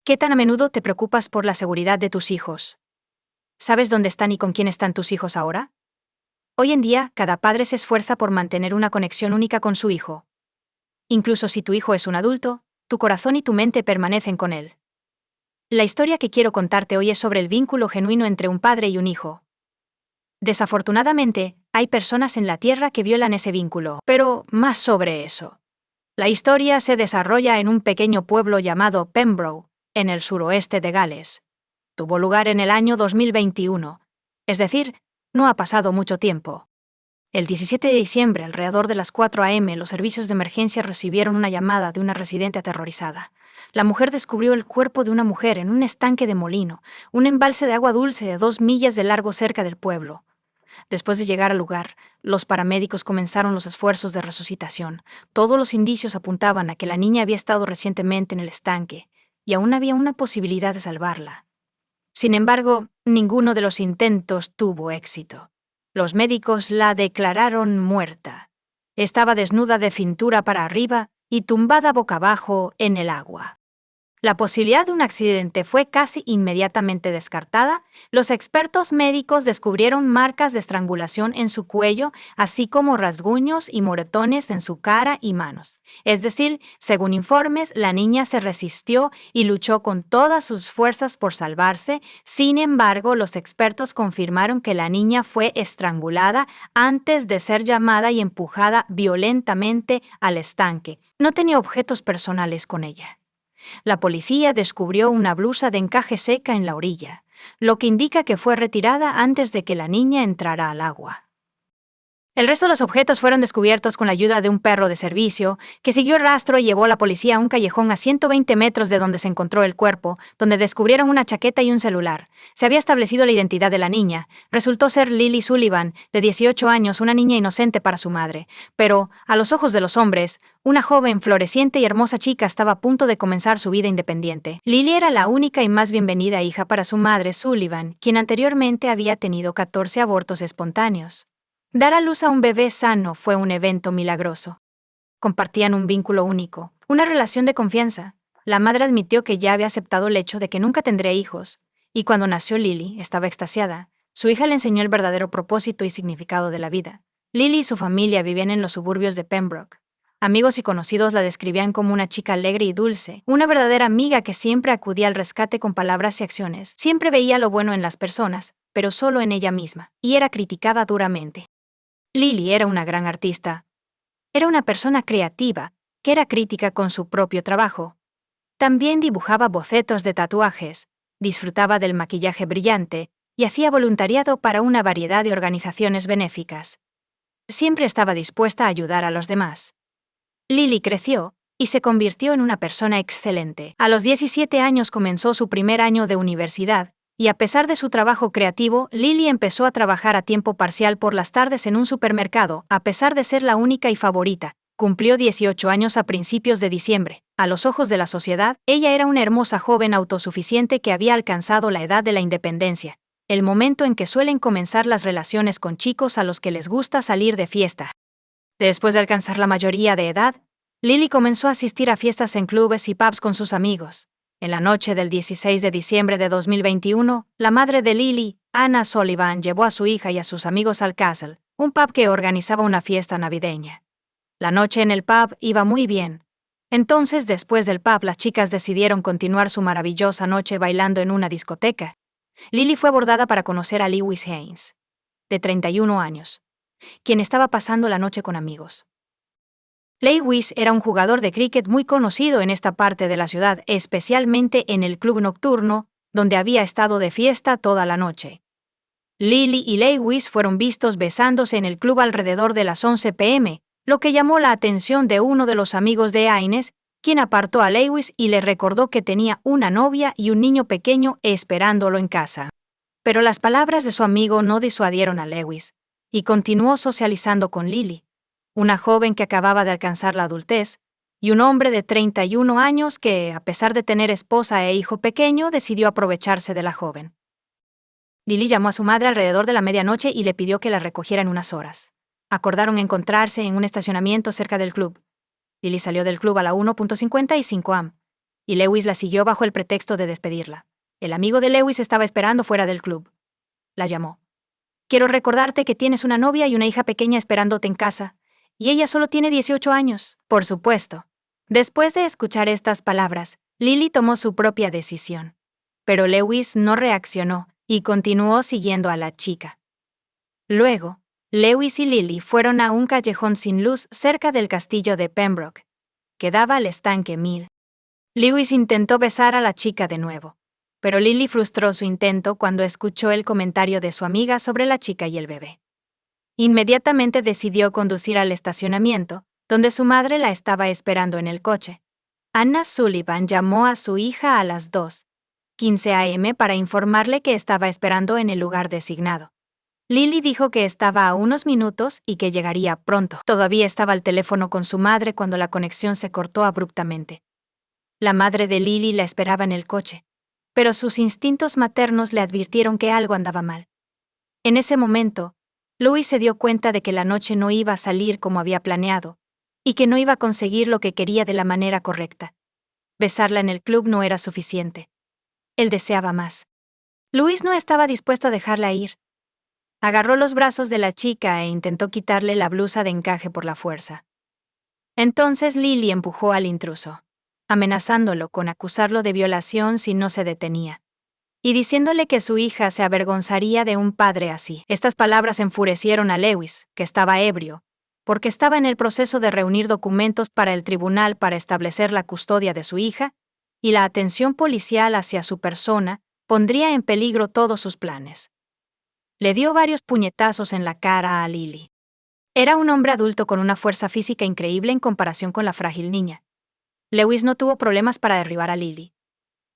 ¿Qué tan a menudo te preocupas por la seguridad de tus hijos? ¿Sabes dónde están y con quién están tus hijos ahora? Hoy en día, cada padre se esfuerza por mantener una conexión única con su hijo. Incluso si tu hijo es un adulto, tu corazón y tu mente permanecen con él. La historia que quiero contarte hoy es sobre el vínculo genuino entre un padre y un hijo. Desafortunadamente, hay personas en la Tierra que violan ese vínculo, pero más sobre eso. La historia se desarrolla en un pequeño pueblo llamado Pembroke, en el suroeste de Gales. Tuvo lugar en el año 2021, es decir, no ha pasado mucho tiempo. El 17 de diciembre, alrededor de las 4 a.m., los servicios de emergencia recibieron una llamada de una residente aterrorizada. La mujer descubrió el cuerpo de una mujer en un estanque de molino, un embalse de agua dulce de 2 millas de largo cerca del pueblo. Después de llegar al lugar, los paramédicos comenzaron los esfuerzos de resucitación. Todos los indicios apuntaban a que la niña había estado recientemente en el estanque, y aún había una posibilidad de salvarla. Sin embargo, ninguno de los intentos tuvo éxito. Los médicos la declararon muerta. Estaba desnuda de cintura para arriba y tumbada boca abajo en el agua. La posibilidad de un accidente fue casi inmediatamente descartada. Los expertos médicos descubrieron marcas de estrangulación en su cuello, así como rasguños y moretones en su cara y manos. Es decir, según informes, la niña se resistió y luchó con todas sus fuerzas por salvarse. Sin embargo, los expertos confirmaron que la niña fue estrangulada antes de ser llamada y empujada violentamente al estanque. No tenía objetos personales con ella. La policía descubrió una blusa de encaje seca en la orilla, lo que indica que fue retirada antes de que la niña entrara al agua. El resto de los objetos fueron descubiertos con la ayuda de un perro de servicio, que siguió el rastro y llevó a la policía a un callejón a 120 metros de donde se encontró el cuerpo, donde descubrieron una chaqueta y un celular. Se había establecido la identidad de la niña. Resultó ser Lily Sullivan, de 18 años, una niña inocente para su madre. Pero, a los ojos de los hombres, una joven, floreciente y hermosa chica estaba a punto de comenzar su vida independiente. Lily era la única y más bienvenida hija para su madre, Sullivan, quien anteriormente había tenido 14 abortos espontáneos. Dar a luz a un bebé sano fue un evento milagroso. Compartían un vínculo único, una relación de confianza. La madre admitió que ya había aceptado el hecho de que nunca tendría hijos, y cuando nació Lily, estaba extasiada. Su hija le enseñó el verdadero propósito y significado de la vida. Lily y su familia vivían en los suburbios de Pembroke. Amigos y conocidos la describían como una chica alegre y dulce, una verdadera amiga que siempre acudía al rescate con palabras y acciones. Siempre veía lo bueno en las personas, pero solo en ella misma, y era criticada duramente. Lily era una gran artista. Era una persona creativa, que era crítica con su propio trabajo. También dibujaba bocetos de tatuajes, disfrutaba del maquillaje brillante y hacía voluntariado para una variedad de organizaciones benéficas. Siempre estaba dispuesta a ayudar a los demás. Lily creció y se convirtió en una persona excelente. A los 17 años comenzó su primer año de universidad, y a pesar de su trabajo creativo, Lily empezó a trabajar a tiempo parcial por las tardes en un supermercado, a pesar de ser la única y favorita. Cumplió 18 años a principios de diciembre. A los ojos de la sociedad, ella era una hermosa joven autosuficiente que había alcanzado la edad de la independencia, el momento en que suelen comenzar las relaciones con chicos a los que les gusta salir de fiesta. Después de alcanzar la mayoría de edad, Lily comenzó a asistir a fiestas en clubes y pubs con sus amigos. En la noche del 16 de diciembre de 2021, la madre de Lily, Anna Sullivan, llevó a su hija y a sus amigos al Castle, un pub que organizaba una fiesta navideña. La noche en el pub iba muy bien. Entonces, después del pub, las chicas decidieron continuar su maravillosa noche bailando en una discoteca. Lily fue abordada para conocer a Lewis Haynes, de 31 años, quien estaba pasando la noche con amigos. Lewis era un jugador de cricket muy conocido en esta parte de la ciudad, especialmente en el club nocturno, donde había estado de fiesta toda la noche. Lily y Lewis fueron vistos besándose en el club alrededor de las 11 p.m., lo que llamó la atención de uno de los amigos de Haynes, quien apartó a Lewis y le recordó que tenía una novia y un niño pequeño esperándolo en casa. Pero las palabras de su amigo no disuadieron a Lewis, y continuó socializando con Lily, una joven que acababa de alcanzar la adultez, y un hombre de 31 años que, a pesar de tener esposa e hijo pequeño, decidió aprovecharse de la joven. Lily llamó a su madre alrededor de la medianoche y le pidió que la recogiera en unas horas. Acordaron encontrarse en un estacionamiento cerca del club. Lily salió del club a la 1:55 am. y Lewis la siguió bajo el pretexto de despedirla. El amigo de Lewis estaba esperando fuera del club. La llamó. Quiero recordarte que tienes una novia y una hija pequeña esperándote en casa, y ella solo tiene 18 años, por supuesto. Después de escuchar estas palabras, Lily tomó su propia decisión. Pero Lewis no reaccionó y continuó siguiendo a la chica. Luego, Lewis y Lily fueron a un callejón sin luz cerca del castillo de Pembroke, que daba al estanque Mill. Lewis intentó besar a la chica de nuevo, pero Lily frustró su intento cuando escuchó el comentario de su amiga sobre la chica y el bebé. Inmediatamente decidió conducir al estacionamiento, donde su madre la estaba esperando en el coche. Anna Sullivan llamó a su hija a las 2:15 a.m. para informarle que estaba esperando en el lugar designado. Lily dijo que estaba a unos minutos y que llegaría pronto. Todavía estaba al teléfono con su madre cuando la conexión se cortó abruptamente. La madre de Lily la esperaba en el coche, pero sus instintos maternos le advirtieron que algo andaba mal. En ese momento, Louis se dio cuenta de que la noche no iba a salir como había planeado, y que no iba a conseguir lo que quería de la manera correcta. Besarla en el club no era suficiente. Él deseaba más. Louis no estaba dispuesto a dejarla ir. Agarró los brazos de la chica e intentó quitarle la blusa de encaje por la fuerza. Entonces Lily empujó al intruso, amenazándolo con acusarlo de violación si no se detenía, y diciéndole que su hija se avergonzaría de un padre así. Estas palabras enfurecieron a Lewis, que estaba ebrio, porque estaba en el proceso de reunir documentos para el tribunal para establecer la custodia de su hija, y la atención policial hacia su persona pondría en peligro todos sus planes. Le dio varios puñetazos en la cara a Lily. Era un hombre adulto con una fuerza física increíble en comparación con la frágil niña. Lewis no tuvo problemas para derribar a Lily.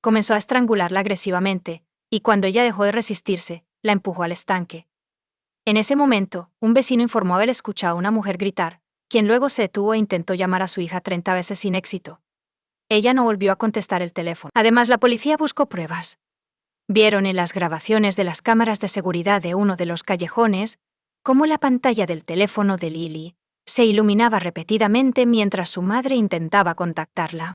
Comenzó a estrangularla agresivamente, y cuando ella dejó de resistirse, la empujó al estanque. En ese momento, un vecino informó haber escuchado a una mujer gritar, quien luego se detuvo e intentó llamar a su hija 30 veces sin éxito. Ella no volvió a contestar el teléfono. Además, la policía buscó pruebas. Vieron en las grabaciones de las cámaras de seguridad de uno de los callejones cómo la pantalla del teléfono de Lily se iluminaba repetidamente mientras su madre intentaba contactarla.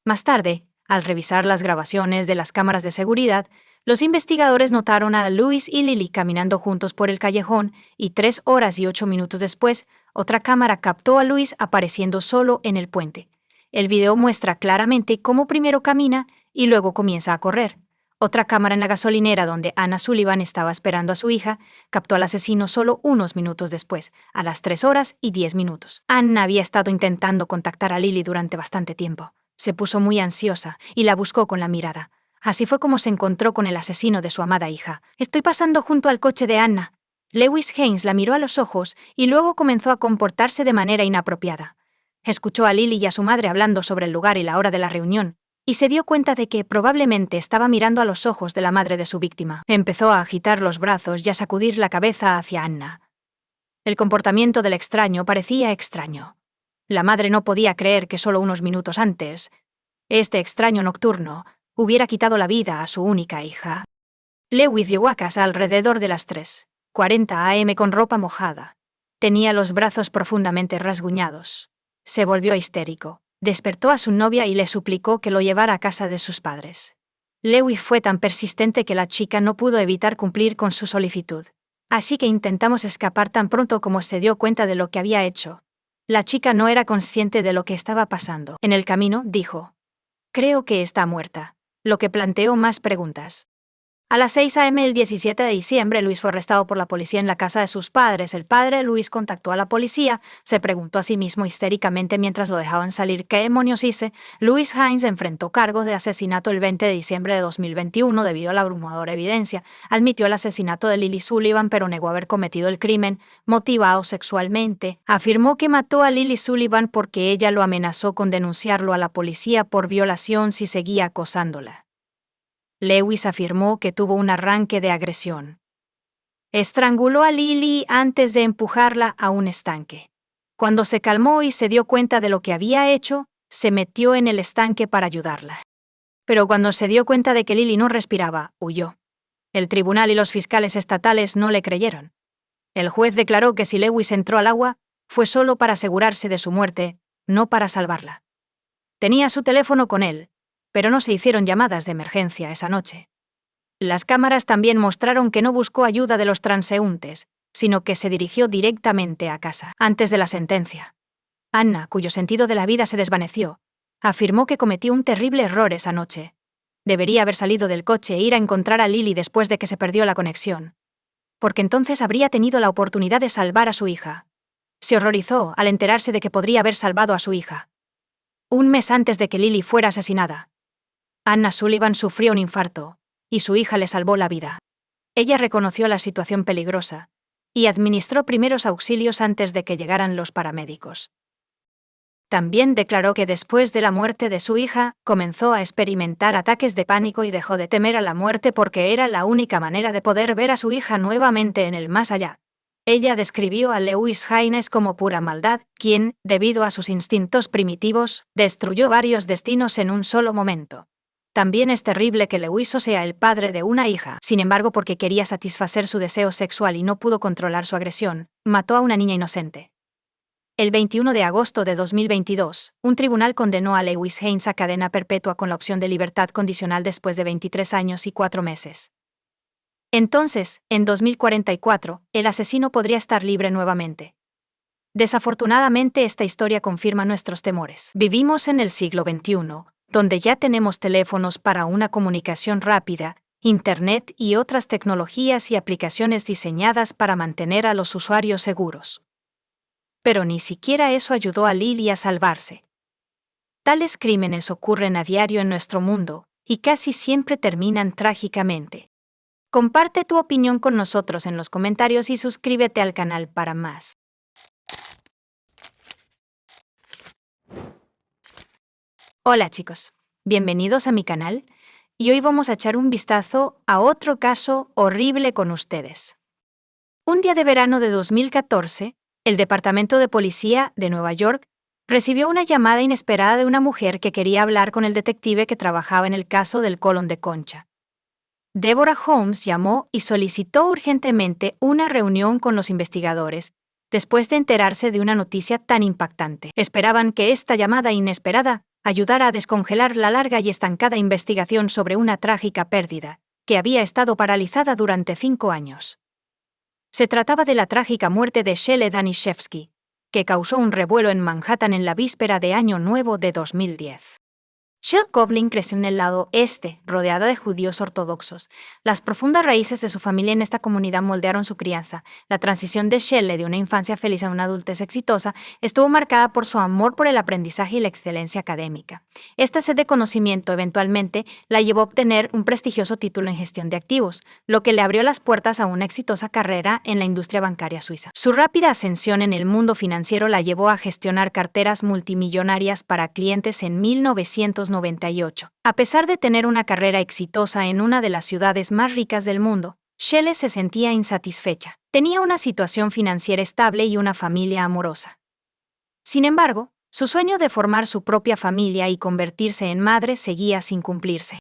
Más tarde, al revisar las grabaciones de las cámaras de seguridad, los investigadores notaron a Louis y Lily caminando juntos por el callejón y 3 horas y 8 minutos después, otra cámara captó a Louis apareciendo solo en el puente. El video muestra claramente cómo primero camina y luego comienza a correr. Otra cámara en la gasolinera donde Anna Sullivan estaba esperando a su hija captó al asesino solo unos minutos después, a las 3 horas y 10 minutos. Anna había estado intentando contactar a Lily durante bastante tiempo. Se puso muy ansiosa y la buscó con la mirada. Así fue como se encontró con el asesino de su amada hija. Estoy pasando junto al coche de Anna. Lewis Haynes la miró a los ojos y luego comenzó a comportarse de manera inapropiada. Escuchó a Lily y a su madre hablando sobre el lugar y la hora de la reunión, y se dio cuenta de que probablemente estaba mirando a los ojos de la madre de su víctima. Empezó a agitar los brazos y a sacudir la cabeza hacia Anna. El comportamiento del extraño parecía extraño. La madre no podía creer que solo unos minutos antes, este extraño nocturno hubiera quitado la vida a su única hija. Lewis llegó a casa alrededor de las 3:40 a.m. con ropa mojada. Tenía los brazos profundamente rasguñados. Se volvió histérico. Despertó a su novia y le suplicó que lo llevara a casa de sus padres. Lewis fue tan persistente que la chica no pudo evitar cumplir con su solicitud. Así que intentamos escapar tan pronto como se dio cuenta de lo que había hecho. La chica no era consciente de lo que estaba pasando. En el camino, dijo: «Creo que está muerta», lo que planteó más preguntas. A las 6 a.m. el 17 de diciembre, Louis fue arrestado por la policía en la casa de sus padres. El padre de Louis contactó a la policía, se preguntó a sí mismo histéricamente mientras lo dejaban salir qué demonios hice. Louis Haynes enfrentó cargos de asesinato el 20 de diciembre de 2021 debido a la abrumadora evidencia. Admitió el asesinato de Lily Sullivan, pero negó haber cometido el crimen motivado sexualmente. Afirmó que mató a Lily Sullivan porque ella lo amenazó con denunciarlo a la policía por violación si seguía acosándola. Lewis afirmó que tuvo un arranque de agresión. Estranguló a Lily antes de empujarla a un estanque. Cuando se calmó y se dio cuenta de lo que había hecho, se metió en el estanque para ayudarla. Pero cuando se dio cuenta de que Lily no respiraba, huyó. El tribunal y los fiscales estatales no le creyeron. El juez declaró que si Lewis entró al agua, fue solo para asegurarse de su muerte, no para salvarla. Tenía su teléfono con él, pero no se hicieron llamadas de emergencia esa noche. Las cámaras también mostraron que no buscó ayuda de los transeúntes, sino que se dirigió directamente a casa, antes de la sentencia. Anna, cuyo sentido de la vida se desvaneció, afirmó que cometió un terrible error esa noche. Debería haber salido del coche e ir a encontrar a Lily después de que se perdió la conexión. Porque entonces habría tenido la oportunidad de salvar a su hija. Se horrorizó al enterarse de que podría haber salvado a su hija. Un mes antes de que Lily fuera asesinada, Anna Sullivan sufrió un infarto, y su hija le salvó la vida. Ella reconoció la situación peligrosa y administró primeros auxilios antes de que llegaran los paramédicos. También declaró que después de la muerte de su hija, comenzó a experimentar ataques de pánico y dejó de temer a la muerte porque era la única manera de poder ver a su hija nuevamente en el más allá. Ella describió a Lewis Haynes como pura maldad, quien, debido a sus instintos primitivos, destruyó varios destinos en un solo momento. También es terrible que Lewis sea el padre de una hija. Sin embargo, porque quería satisfacer su deseo sexual y no pudo controlar su agresión, mató a una niña inocente. El 21 de agosto de 2022, un tribunal condenó a Lewis Haynes a cadena perpetua con la opción de libertad condicional después de 23 años y 4 meses. Entonces, en 2044, el asesino podría estar libre nuevamente. Desafortunadamente, esta historia confirma nuestros temores. Vivimos en el siglo XXI, donde ya tenemos teléfonos para una comunicación rápida, Internet y otras tecnologías y aplicaciones diseñadas para mantener a los usuarios seguros. Pero ni siquiera eso ayudó a Lily a salvarse. Tales crímenes ocurren a diario en nuestro mundo, y casi siempre terminan trágicamente. Comparte tu opinión con nosotros en los comentarios y suscríbete al canal para más. Hola chicos, bienvenidos a mi canal, y hoy vamos a echar un vistazo a otro caso horrible con ustedes. Un día de verano de 2014, el Departamento de Policía de Nueva York recibió una llamada inesperada de una mujer que quería hablar con el detective que trabajaba en el caso del colon de Concha. Deborah Holmes llamó y solicitó urgentemente una reunión con los investigadores después de enterarse de una noticia tan impactante. Esperaban que esta llamada inesperada ayudara a descongelar la larga y estancada investigación sobre una trágica pérdida que había estado paralizada durante 5 años. Se trataba de la trágica muerte de Shelley Danishevsky, que causó un revuelo en Manhattan en la víspera de Año Nuevo de 2010. Shelley Coughlin creció en el lado este, rodeada de judíos ortodoxos. Las profundas raíces de su familia en esta comunidad moldearon su crianza. La transición de Shelley de una infancia feliz a una adultez exitosa estuvo marcada por su amor por el aprendizaje y la excelencia académica. Esta sed de conocimiento eventualmente la llevó a obtener un prestigioso título en gestión de activos, lo que le abrió las puertas a una exitosa carrera en la industria bancaria suiza. Su rápida ascensión en el mundo financiero la llevó a gestionar carteras multimillonarias para clientes en 1998. A pesar de tener una carrera exitosa en una de las ciudades más ricas del mundo, Shelley se sentía insatisfecha. Tenía una situación financiera estable y una familia amorosa. Sin embargo, su sueño de formar su propia familia y convertirse en madre seguía sin cumplirse.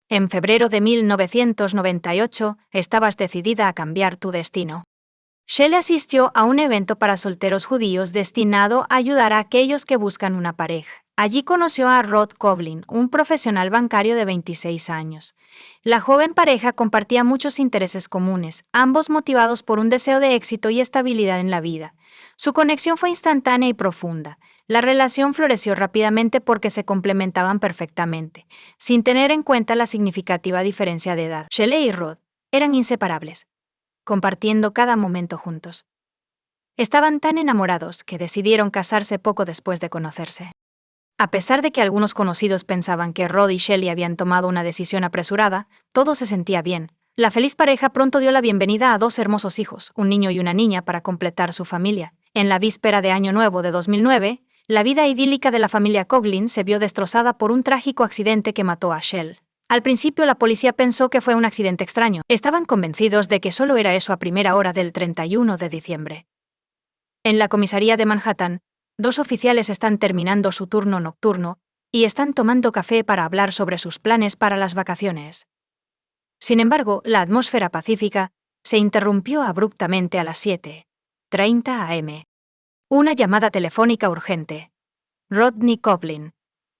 En febrero de 1998, estabas decidida a cambiar tu destino. Shelley asistió a un evento para solteros judíos destinado a ayudar a aquellos que buscan una pareja. Allí conoció a Rod Coughlin, un profesional bancario de 26 años. La joven pareja compartía muchos intereses comunes, ambos motivados por un deseo de éxito y estabilidad en la vida. Su conexión fue instantánea y profunda. La relación floreció rápidamente porque se complementaban perfectamente, sin tener en cuenta la significativa diferencia de edad. Shelley y Rod eran inseparables, compartiendo cada momento juntos. Estaban tan enamorados que decidieron casarse poco después de conocerse. A pesar de que algunos conocidos pensaban que Rod y Shelley habían tomado una decisión apresurada, todo se sentía bien. La feliz pareja pronto dio la bienvenida a 2 hermosos hijos, un niño y una niña, para completar su familia. En la víspera de Año Nuevo de 2009, la vida idílica de la familia Coughlin se vio destrozada por un trágico accidente que mató a Shelley. Al principio la policía pensó que fue un accidente extraño. Estaban convencidos de que solo era eso a primera hora del 31 de diciembre. En la comisaría de Manhattan, 2 oficiales están terminando su turno nocturno y están tomando café para hablar sobre sus planes para las vacaciones. Sin embargo, la atmósfera pacífica se interrumpió abruptamente a las 7:30 am. Una llamada telefónica urgente. Rodney Coughlin,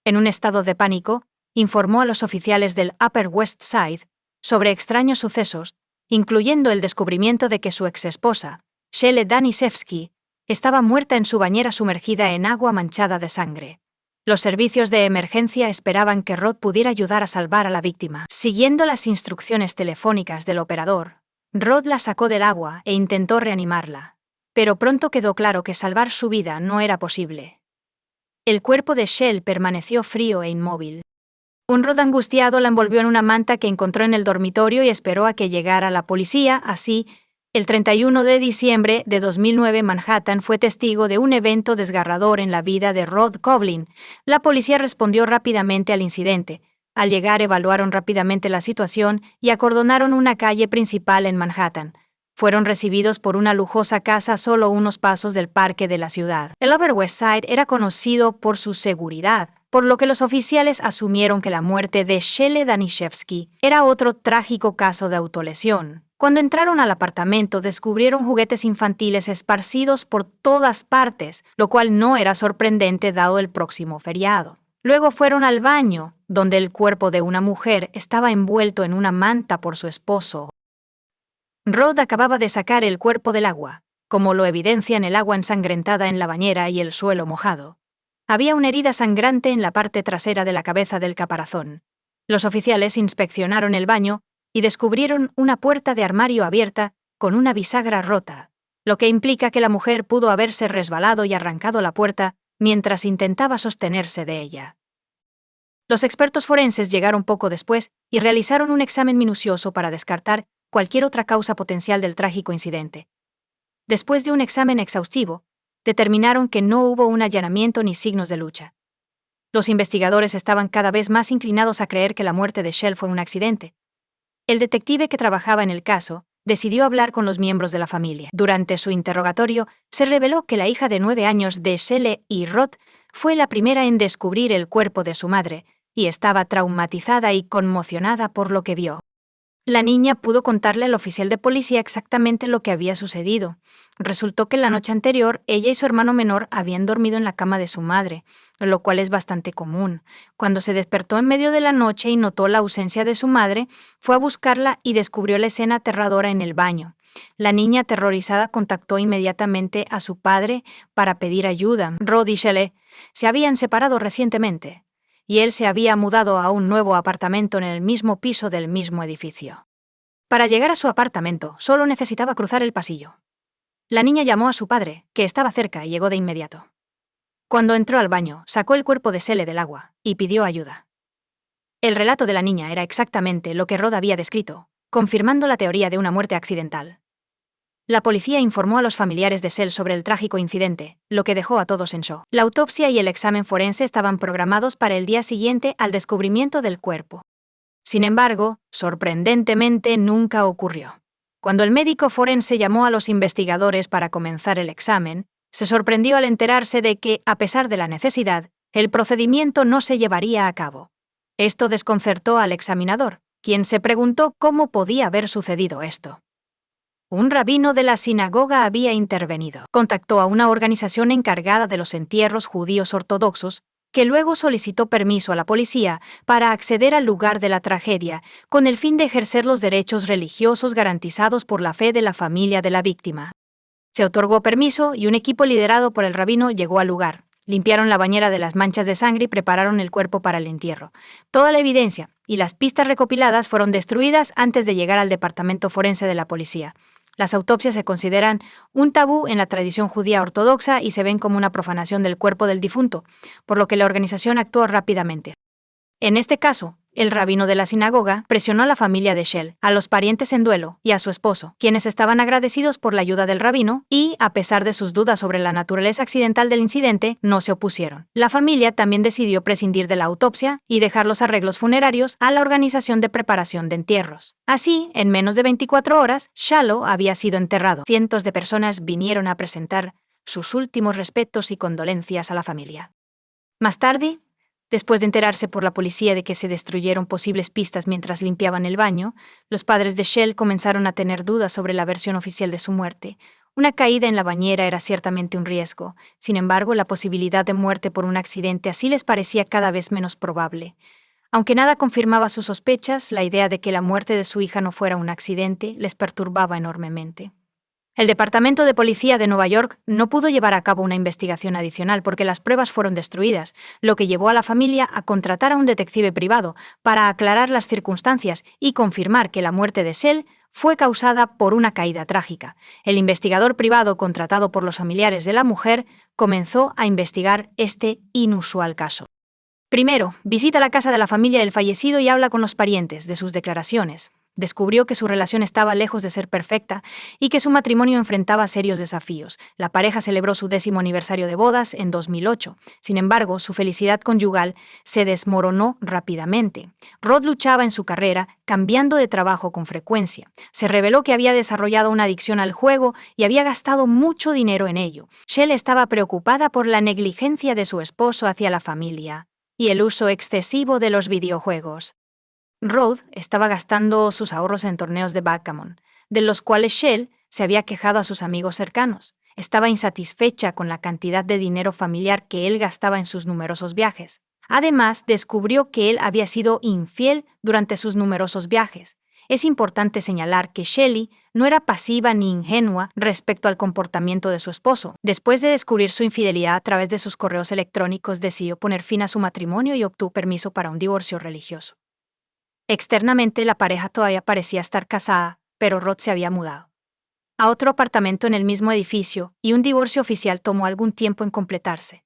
en un estado de pánico, informó a los oficiales del Upper West Side sobre extraños sucesos, incluyendo el descubrimiento de que su exesposa, Shelley Danishevsky, estaba muerta en su bañera sumergida en agua manchada de sangre. Los servicios de emergencia esperaban que Rod pudiera ayudar a salvar a la víctima. Siguiendo las instrucciones telefónicas del operador, Rod la sacó del agua e intentó reanimarla. Pero pronto quedó claro que salvar su vida no era posible. El cuerpo de Shell permaneció frío e inmóvil. Un Rod angustiado la envolvió en una manta que encontró en el dormitorio y esperó a que llegara la policía. Así, el 31 de diciembre de 2009, Manhattan fue testigo de un evento desgarrador en la vida de Rod Coughlin. La policía respondió rápidamente al incidente. Al llegar, evaluaron rápidamente la situación y acordonaron una calle principal en Manhattan. Fueron recibidos por una lujosa casa solo unos pasos del parque de la ciudad. El Upper West Side era conocido por su seguridad, por lo que los oficiales asumieron que la muerte de Shelley Danishevsky era otro trágico caso de autolesión. Cuando entraron al apartamento, descubrieron juguetes infantiles esparcidos por todas partes, lo cual no era sorprendente dado el próximo feriado. Luego fueron al baño, donde el cuerpo de una mujer estaba envuelto en una manta por su esposo. Rod acababa de sacar el cuerpo del agua, como lo evidencian el agua ensangrentada en la bañera y el suelo mojado. Había una herida sangrante en la parte trasera de la cabeza del caparazón. Los oficiales inspeccionaron el baño y descubrieron una puerta de armario abierta con una bisagra rota, lo que implica que la mujer pudo haberse resbalado y arrancado la puerta mientras intentaba sostenerse de ella. Los expertos forenses llegaron poco después y realizaron un examen minucioso para descartar cualquier otra causa potencial del trágico incidente. Después de un examen exhaustivo, determinaron que no hubo un allanamiento ni signos de lucha. Los investigadores estaban cada vez más inclinados a creer que la muerte de Shell fue un accidente. El detective que trabajaba en el caso decidió hablar con los miembros de la familia. Durante su interrogatorio, se reveló que la hija de 9 años de Shelley y Rod fue la primera en descubrir el cuerpo de su madre y estaba traumatizada y conmocionada por lo que vio. La niña pudo contarle al oficial de policía exactamente lo que había sucedido. Resultó que la noche anterior, ella y su hermano menor habían dormido en la cama de su madre, lo cual es bastante común. Cuando se despertó en medio de la noche y notó la ausencia de su madre, fue a buscarla y descubrió la escena aterradora en el baño. La niña, aterrorizada, contactó inmediatamente a su padre para pedir ayuda. Rod y Shelley se habían separado recientemente, y él se había mudado a un nuevo apartamento en el mismo piso del mismo edificio. Para llegar a su apartamento, solo necesitaba cruzar el pasillo. La niña llamó a su padre, que estaba cerca, y llegó de inmediato. Cuando entró al baño, sacó el cuerpo de Shelley del agua y pidió ayuda. El relato de la niña era exactamente lo que Rod había descrito, confirmando la teoría de una muerte accidental. La policía informó a los familiares de Shell sobre el trágico incidente, lo que dejó a todos en shock. La autopsia y el examen forense estaban programados para el día siguiente al descubrimiento del cuerpo. Sin embargo, sorprendentemente nunca ocurrió. Cuando el médico forense llamó a los investigadores para comenzar el examen, se sorprendió al enterarse de que, a pesar de la necesidad, el procedimiento no se llevaría a cabo. Esto desconcertó al examinador, quien se preguntó cómo podía haber sucedido esto. Un rabino de la sinagoga había intervenido. Contactó a una organización encargada de los entierros judíos ortodoxos, que luego solicitó permiso a la policía para acceder al lugar de la tragedia, con el fin de ejercer los derechos religiosos garantizados por la fe de la familia de la víctima. Se otorgó permiso y un equipo liderado por el rabino llegó al lugar. Limpiaron la bañera de las manchas de sangre y prepararon el cuerpo para el entierro. Toda la evidencia y las pistas recopiladas fueron destruidas antes de llegar al departamento forense de la policía. Las autopsias se consideran un tabú en la tradición judía ortodoxa y se ven como una profanación del cuerpo del difunto, por lo que la organización actuó rápidamente. En este caso, el rabino de la sinagoga presionó a la familia de Shell, a los parientes en duelo y a su esposo, quienes estaban agradecidos por la ayuda del rabino y, a pesar de sus dudas sobre la naturaleza accidental del incidente, no se opusieron. La familia también decidió prescindir de la autopsia y dejar los arreglos funerarios a la organización de preparación de entierros. Así, en menos de 24 horas, Shallow había sido enterrado. Cientos de personas vinieron a presentar sus últimos respetos y condolencias a la familia. Más tarde, después de enterarse por la policía de que se destruyeron posibles pistas mientras limpiaban el baño, los padres de Shell comenzaron a tener dudas sobre la versión oficial de su muerte. Una caída en la bañera era ciertamente un riesgo. Sin embargo, la posibilidad de muerte por un accidente así les parecía cada vez menos probable. Aunque nada confirmaba sus sospechas, la idea de que la muerte de su hija no fuera un accidente les perturbaba enormemente. El Departamento de Policía de Nueva York no pudo llevar a cabo una investigación adicional porque las pruebas fueron destruidas, lo que llevó a la familia a contratar a un detective privado para aclarar las circunstancias y confirmar que la muerte de Shell fue causada por una caída trágica. El investigador privado contratado por los familiares de la mujer comenzó a investigar este inusual caso. Primero, visita la casa de la familia del fallecido y habla con los parientes de sus declaraciones. Descubrió que su relación estaba lejos de ser perfecta y que su matrimonio enfrentaba serios desafíos. La pareja celebró su 10º aniversario de bodas en 2008. Sin embargo, su felicidad conyugal se desmoronó rápidamente. Rod luchaba en su carrera, cambiando de trabajo con frecuencia. Se reveló que había desarrollado una adicción al juego y había gastado mucho dinero en ello. Shell estaba preocupada por la negligencia de su esposo hacia la familia y el uso excesivo de los videojuegos. Rod estaba gastando sus ahorros en torneos de backgammon, de los cuales Shell se había quejado a sus amigos cercanos. Estaba insatisfecha con la cantidad de dinero familiar que él gastaba en sus numerosos viajes. Además, descubrió que él había sido infiel durante sus numerosos viajes. Es importante señalar que Shelley no era pasiva ni ingenua respecto al comportamiento de su esposo. Después de descubrir su infidelidad a través de sus correos electrónicos, decidió poner fin a su matrimonio y obtuvo permiso para un divorcio religioso. Externamente, la pareja todavía parecía estar casada, pero Rod se había mudado a otro apartamento en el mismo edificio y un divorcio oficial tomó algún tiempo en completarse.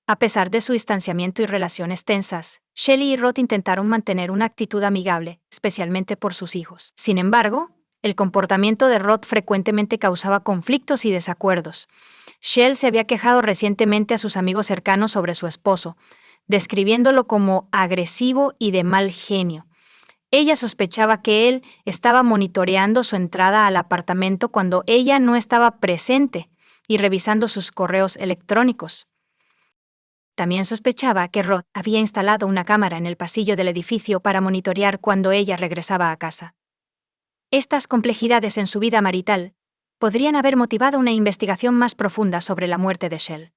A pesar de su distanciamiento y relaciones tensas, Shelley y Rod intentaron mantener una actitud amigable, especialmente por sus hijos. Sin embargo, el comportamiento de Rod frecuentemente causaba conflictos y desacuerdos. Shell se había quejado recientemente a sus amigos cercanos sobre su esposo, describiéndolo como agresivo y de mal genio. Ella sospechaba que él estaba monitoreando su entrada al apartamento cuando ella no estaba presente y revisando sus correos electrónicos. También sospechaba que Rod había instalado una cámara en el pasillo del edificio para monitorear cuando ella regresaba a casa. Estas complejidades en su vida marital podrían haber motivado una investigación más profunda sobre la muerte de Shell.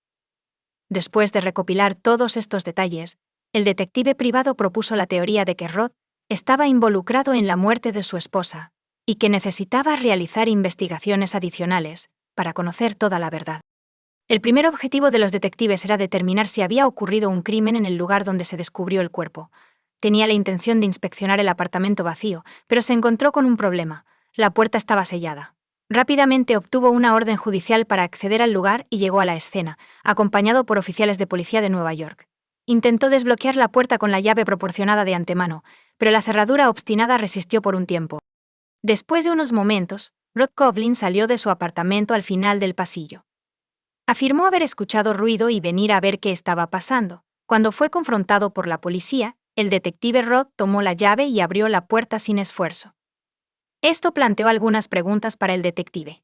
Después de recopilar todos estos detalles, el detective privado propuso la teoría de que Rod estaba involucrado en la muerte de su esposa y que necesitaba realizar investigaciones adicionales para conocer toda la verdad. El primer objetivo de los detectives era determinar si había ocurrido un crimen en el lugar donde se descubrió el cuerpo. Tenía la intención de inspeccionar el apartamento vacío, pero se encontró con un problema. La puerta estaba sellada. Rápidamente obtuvo una orden judicial para acceder al lugar y llegó a la escena, acompañado por oficiales de policía de Nueva York. Intentó desbloquear la puerta con la llave proporcionada de antemano, pero la cerradura obstinada resistió por un tiempo. Después de unos momentos, Rod Coughlin salió de su apartamento al final del pasillo. Afirmó haber escuchado ruido y venir a ver qué estaba pasando. Cuando fue confrontado por la policía, el detective Rod tomó la llave y abrió la puerta sin esfuerzo. Esto planteó algunas preguntas para el detective.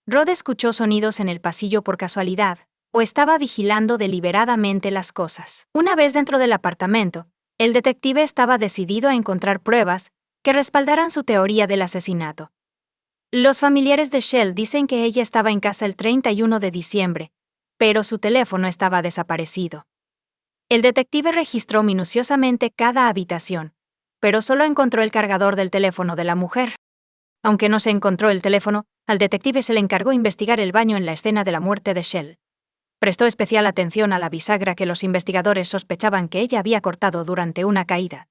Rod escuchó sonidos en el pasillo por casualidad, o estaba vigilando deliberadamente las cosas. Una vez dentro del apartamento, el detective estaba decidido a encontrar pruebas que respaldaran su teoría del asesinato. Los familiares de Shell dicen que ella estaba en casa el 31 de diciembre, pero su teléfono estaba desaparecido. El detective registró minuciosamente cada habitación, pero solo encontró el cargador del teléfono de la mujer. Aunque no se encontró el teléfono, al detective se le encargó investigar el baño en la escena de la muerte de Shell. Prestó especial atención a la bisagra que los investigadores sospechaban que ella había cortado durante una caída.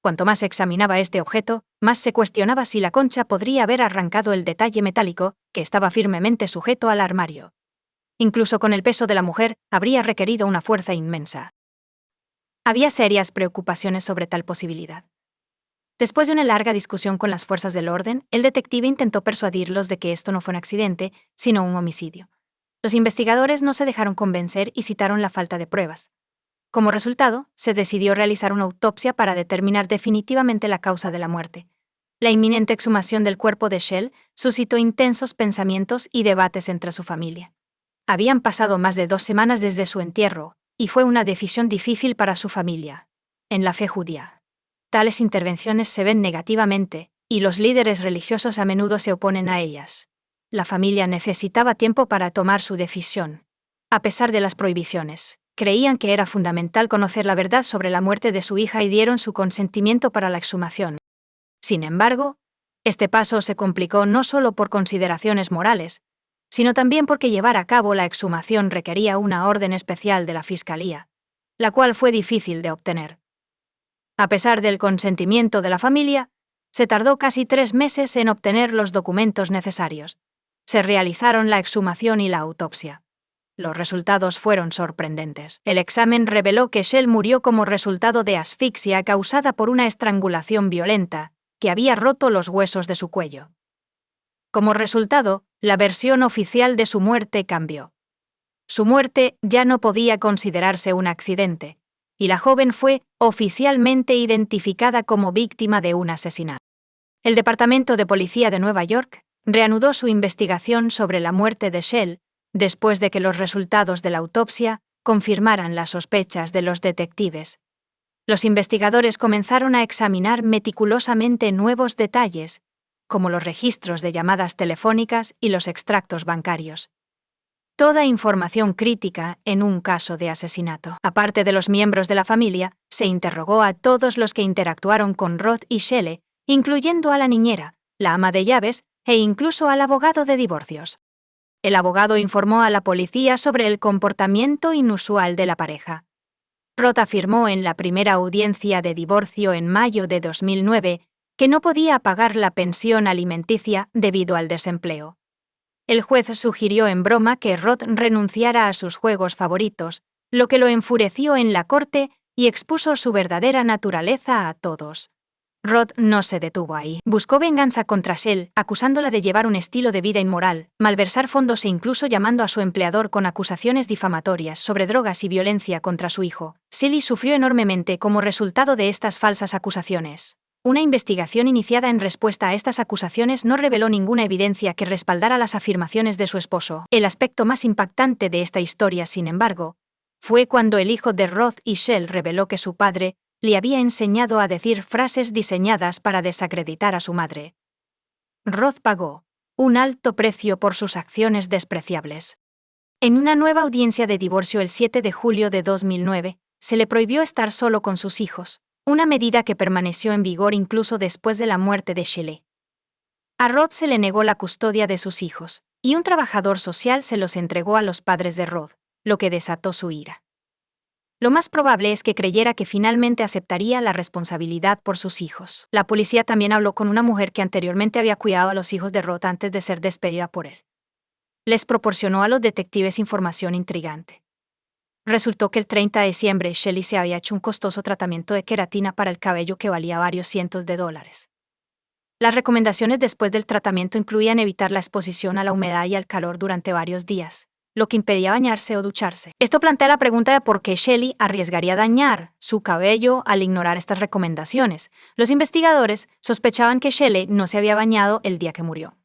Cuanto más examinaba este objeto, más se cuestionaba si la concha podría haber arrancado el detalle metálico que estaba firmemente sujeto al armario. Incluso con el peso de la mujer, habría requerido una fuerza inmensa. Había serias preocupaciones sobre tal posibilidad. Después de una larga discusión con las fuerzas del orden, el detective intentó persuadirlos de que esto no fue un accidente, sino un homicidio. Los investigadores no se dejaron convencer y citaron la falta de pruebas. Como resultado, se decidió realizar una autopsia para determinar definitivamente la causa de la muerte. La inminente exhumación del cuerpo de Shell suscitó intensos pensamientos y debates entre su familia. Habían pasado más de 2 semanas desde su entierro, y fue una decisión difícil para su familia. En la fe judía, tales intervenciones se ven negativamente, y los líderes religiosos a menudo se oponen a ellas. La familia necesitaba tiempo para tomar su decisión. A pesar de las prohibiciones, creían que era fundamental conocer la verdad sobre la muerte de su hija y dieron su consentimiento para la exhumación. Sin embargo, este paso se complicó no solo por consideraciones morales, sino también porque llevar a cabo la exhumación requería una orden especial de la Fiscalía, la cual fue difícil de obtener. A pesar del consentimiento de la familia, se tardó casi 3 meses en obtener los documentos necesarios. Se realizaron la exhumación y la autopsia. Los resultados fueron sorprendentes. El examen reveló que Shell murió como resultado de asfixia causada por una estrangulación violenta, que había roto los huesos de su cuello. Como resultado, la versión oficial de su muerte cambió. Su muerte ya no podía considerarse un accidente, y la joven fue oficialmente identificada como víctima de un asesinato. El Departamento de Policía de Nueva York reanudó su investigación sobre la muerte de Shell después de que los resultados de la autopsia confirmaran las sospechas de los detectives. Los investigadores comenzaron a examinar meticulosamente nuevos detalles, como los registros de llamadas telefónicas y los extractos bancarios. Toda información crítica en un caso de asesinato. Aparte de los miembros de la familia, se interrogó a todos los que interactuaron con Roth y Shelley, incluyendo a la niñera, la ama de llaves e incluso al abogado de divorcios. El abogado informó a la policía sobre el comportamiento inusual de la pareja. Roth afirmó en la primera audiencia de divorcio en mayo de 2009 que no podía pagar la pensión alimenticia debido al desempleo. El juez sugirió en broma que Roth renunciara a sus juegos favoritos, lo que lo enfureció en la corte y expuso su verdadera naturaleza a todos. Roth no se detuvo ahí. Buscó venganza contra Shell, acusándola de llevar un estilo de vida inmoral, malversar fondos e incluso llamando a su empleador con acusaciones difamatorias sobre drogas y violencia contra su hijo. Shelley sufrió enormemente como resultado de estas falsas acusaciones. Una investigación iniciada en respuesta a estas acusaciones no reveló ninguna evidencia que respaldara las afirmaciones de su esposo. El aspecto más impactante de esta historia, sin embargo, fue cuando el hijo de Roth y Shell reveló que su padre le había enseñado a decir frases diseñadas para desacreditar a su madre. Roth pagó un alto precio por sus acciones despreciables. En una nueva audiencia de divorcio el 7 de julio de 2009, se le prohibió estar solo con sus hijos, una medida que permaneció en vigor incluso después de la muerte de Shelley. A Roth se le negó la custodia de sus hijos, y un trabajador social se los entregó a los padres de Roth, lo que desató su ira. Lo más probable es que creyera que finalmente aceptaría la responsabilidad por sus hijos. La policía también habló con una mujer que anteriormente había cuidado a los hijos de Roth antes de ser despedida por él. Les proporcionó a los detectives información intrigante. Resultó que el 30 de diciembre Shelley se había hecho un costoso tratamiento de queratina para el cabello que valía varios cientos de dólares. Las recomendaciones después del tratamiento incluían evitar la exposición a la humedad y al calor durante varios días, lo que impedía bañarse o ducharse. Esto plantea la pregunta de por qué Shelley arriesgaría dañar su cabello al ignorar estas recomendaciones. Los investigadores sospechaban que Shelley no se había bañado el día que murió.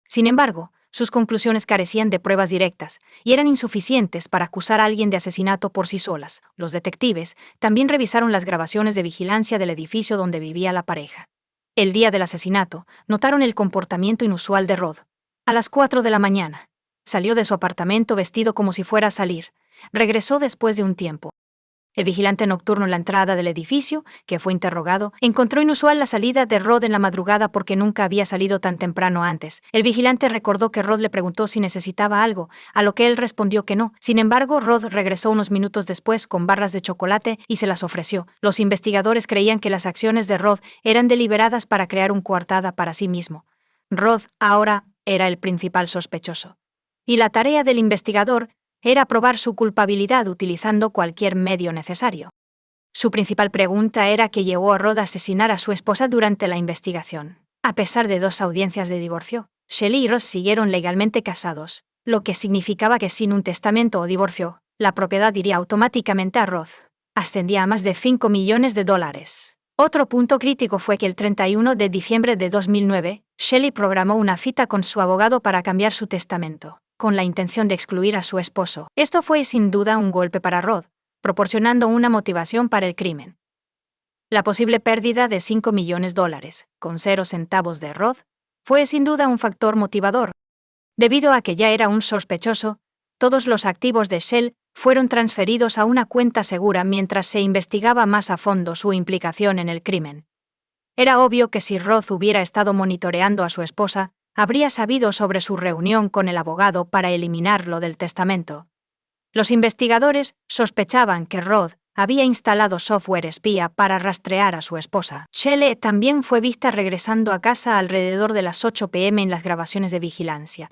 Sin embargo, sus conclusiones carecían de pruebas directas y eran insuficientes para acusar a alguien de asesinato por sí solas. Los detectives también revisaron las grabaciones de vigilancia del edificio donde vivía la pareja. El día del asesinato, notaron el comportamiento inusual de Roth. A las 4 de la mañana, salió de su apartamento vestido como si fuera a salir. Regresó después de un tiempo. El vigilante nocturno en la entrada del edificio, que fue interrogado, encontró inusual la salida de Roth en la madrugada porque nunca había salido tan temprano antes. El vigilante recordó que Roth le preguntó si necesitaba algo, a lo que él respondió que no. Sin embargo, Roth regresó unos minutos después con barras de chocolate y se las ofreció. Los investigadores creían que las acciones de Roth eran deliberadas para crear una coartada para sí mismo. Roth ahora era el principal sospechoso. Y la tarea del investigador era probar su culpabilidad utilizando cualquier medio necesario. Su principal pregunta era qué llevó a Roth a asesinar a su esposa durante la investigación. A pesar de 2 audiencias de divorcio, Shelley y Roth siguieron legalmente casados, lo que significaba que sin un testamento o divorcio, la propiedad iría automáticamente a Roth. Ascendía a más de $5 millones. Otro punto crítico fue que el 31 de diciembre de 2009, Shelley programó una cita con su abogado para cambiar su testamento, con la intención de excluir a su esposo. Esto fue sin duda un golpe para Roth, proporcionando una motivación para el crimen. La posible pérdida de $5 millones, con 0 centavos de Roth, fue sin duda un factor motivador. Debido a que ya era un sospechoso, todos los activos de Shell fueron transferidos a una cuenta segura mientras se investigaba más a fondo su implicación en el crimen. Era obvio que si Roth hubiera estado monitoreando a su esposa, habría sabido sobre su reunión con el abogado para eliminarlo del testamento. Los investigadores sospechaban que Roth había instalado software espía para rastrear a su esposa. Shelley también fue vista regresando a casa alrededor de las 8 p.m. en las grabaciones de vigilancia.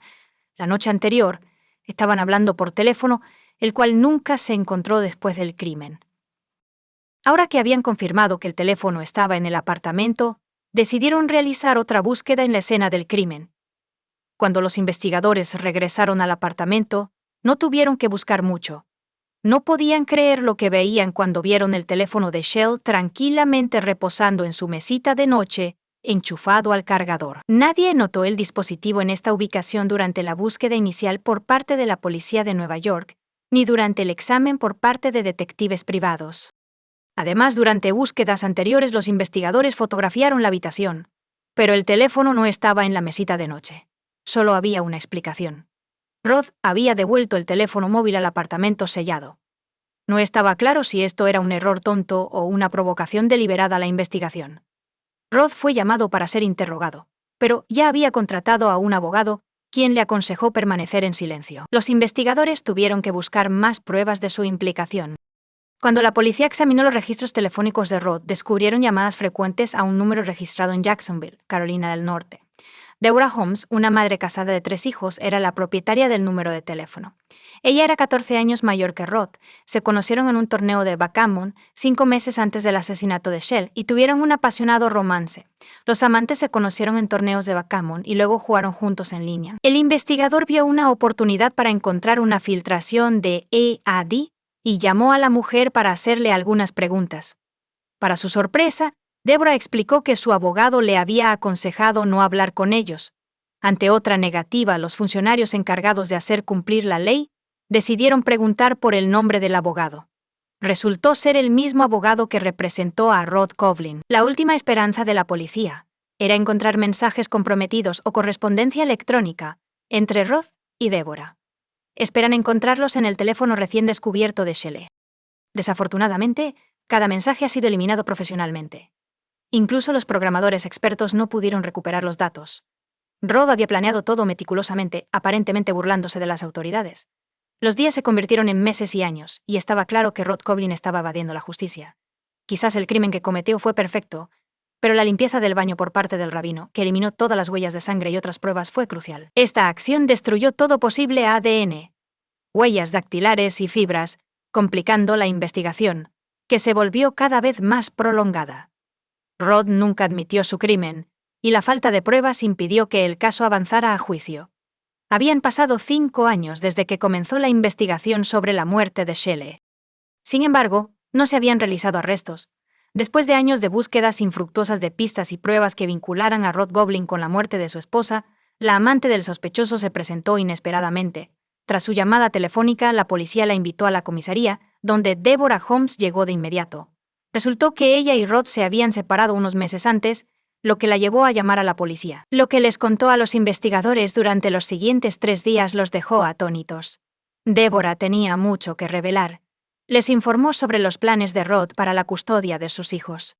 La noche anterior, estaban hablando por teléfono, el cual nunca se encontró después del crimen. Ahora que habían confirmado que el teléfono estaba en el apartamento, decidieron realizar otra búsqueda en la escena del crimen. Cuando los investigadores regresaron al apartamento, no tuvieron que buscar mucho. No podían creer lo que veían cuando vieron el teléfono de Shell tranquilamente reposando en su mesita de noche, enchufado al cargador. Nadie notó el dispositivo en esta ubicación durante la búsqueda inicial por parte de la policía de Nueva York, ni durante el examen por parte de detectives privados. Además, durante búsquedas anteriores los investigadores fotografiaron la habitación, pero el teléfono no estaba en la mesita de noche. Solo había una explicación. Roth había devuelto el teléfono móvil al apartamento sellado. No estaba claro si esto era un error tonto o una provocación deliberada a la investigación. Roth fue llamado para ser interrogado, pero ya había contratado a un abogado, quien le aconsejó permanecer en silencio. Los investigadores tuvieron que buscar más pruebas de su implicación. Cuando la policía examinó los registros telefónicos de Roth, descubrieron llamadas frecuentes a un número registrado en Jacksonville, Carolina del Norte. Deborah Holmes, una madre casada de 3 hijos, era la propietaria del número de teléfono. Ella era 14 años mayor que Roth. Se conocieron en un torneo de backgammon 5 meses antes del asesinato de Shell y tuvieron un apasionado romance. Los amantes se conocieron en torneos de backgammon y luego jugaron juntos en línea. El investigador vio una oportunidad para encontrar una filtración de EAD y llamó a la mujer para hacerle algunas preguntas. Para su sorpresa, Deborah explicó que su abogado le había aconsejado no hablar con ellos. Ante otra negativa, los funcionarios encargados de hacer cumplir la ley decidieron preguntar por el nombre del abogado. Resultó ser el mismo abogado que representó a Roth Coughlin. La última esperanza de la policía era encontrar mensajes comprometidos o correspondencia electrónica entre Roth y Deborah. Esperan encontrarlos en el teléfono recién descubierto de Shelley. Desafortunadamente, cada mensaje ha sido eliminado profesionalmente. Incluso los programadores expertos no pudieron recuperar los datos. Roth había planeado todo meticulosamente, aparentemente burlándose de las autoridades. Los días se convirtieron en meses y años, y estaba claro que Roth Coughlin estaba evadiendo la justicia. Quizás el crimen que cometió fue perfecto, pero la limpieza del baño por parte del rabino, que eliminó todas las huellas de sangre y otras pruebas, fue crucial. Esta acción destruyó todo posible ADN, huellas dactilares y fibras, complicando la investigación, que se volvió cada vez más prolongada. Roth nunca admitió su crimen, y la falta de pruebas impidió que el caso avanzara a juicio. Habían pasado 5 años desde que comenzó la investigación sobre la muerte de Shelley. Sin embargo, no se habían realizado arrestos. Después de años de búsquedas infructuosas de pistas y pruebas que vincularan a Roth Coughlin con la muerte de su esposa, la amante del sospechoso se presentó inesperadamente. Tras su llamada telefónica, la policía la invitó a la comisaría, donde Deborah Holmes llegó de inmediato. Resultó que ella y Roth se habían separado unos meses antes, lo que la llevó a llamar a la policía. Lo que les contó a los investigadores durante los siguientes 3 días los dejó atónitos. Deborah tenía mucho que revelar. Les informó sobre los planes de Roth para la custodia de sus hijos.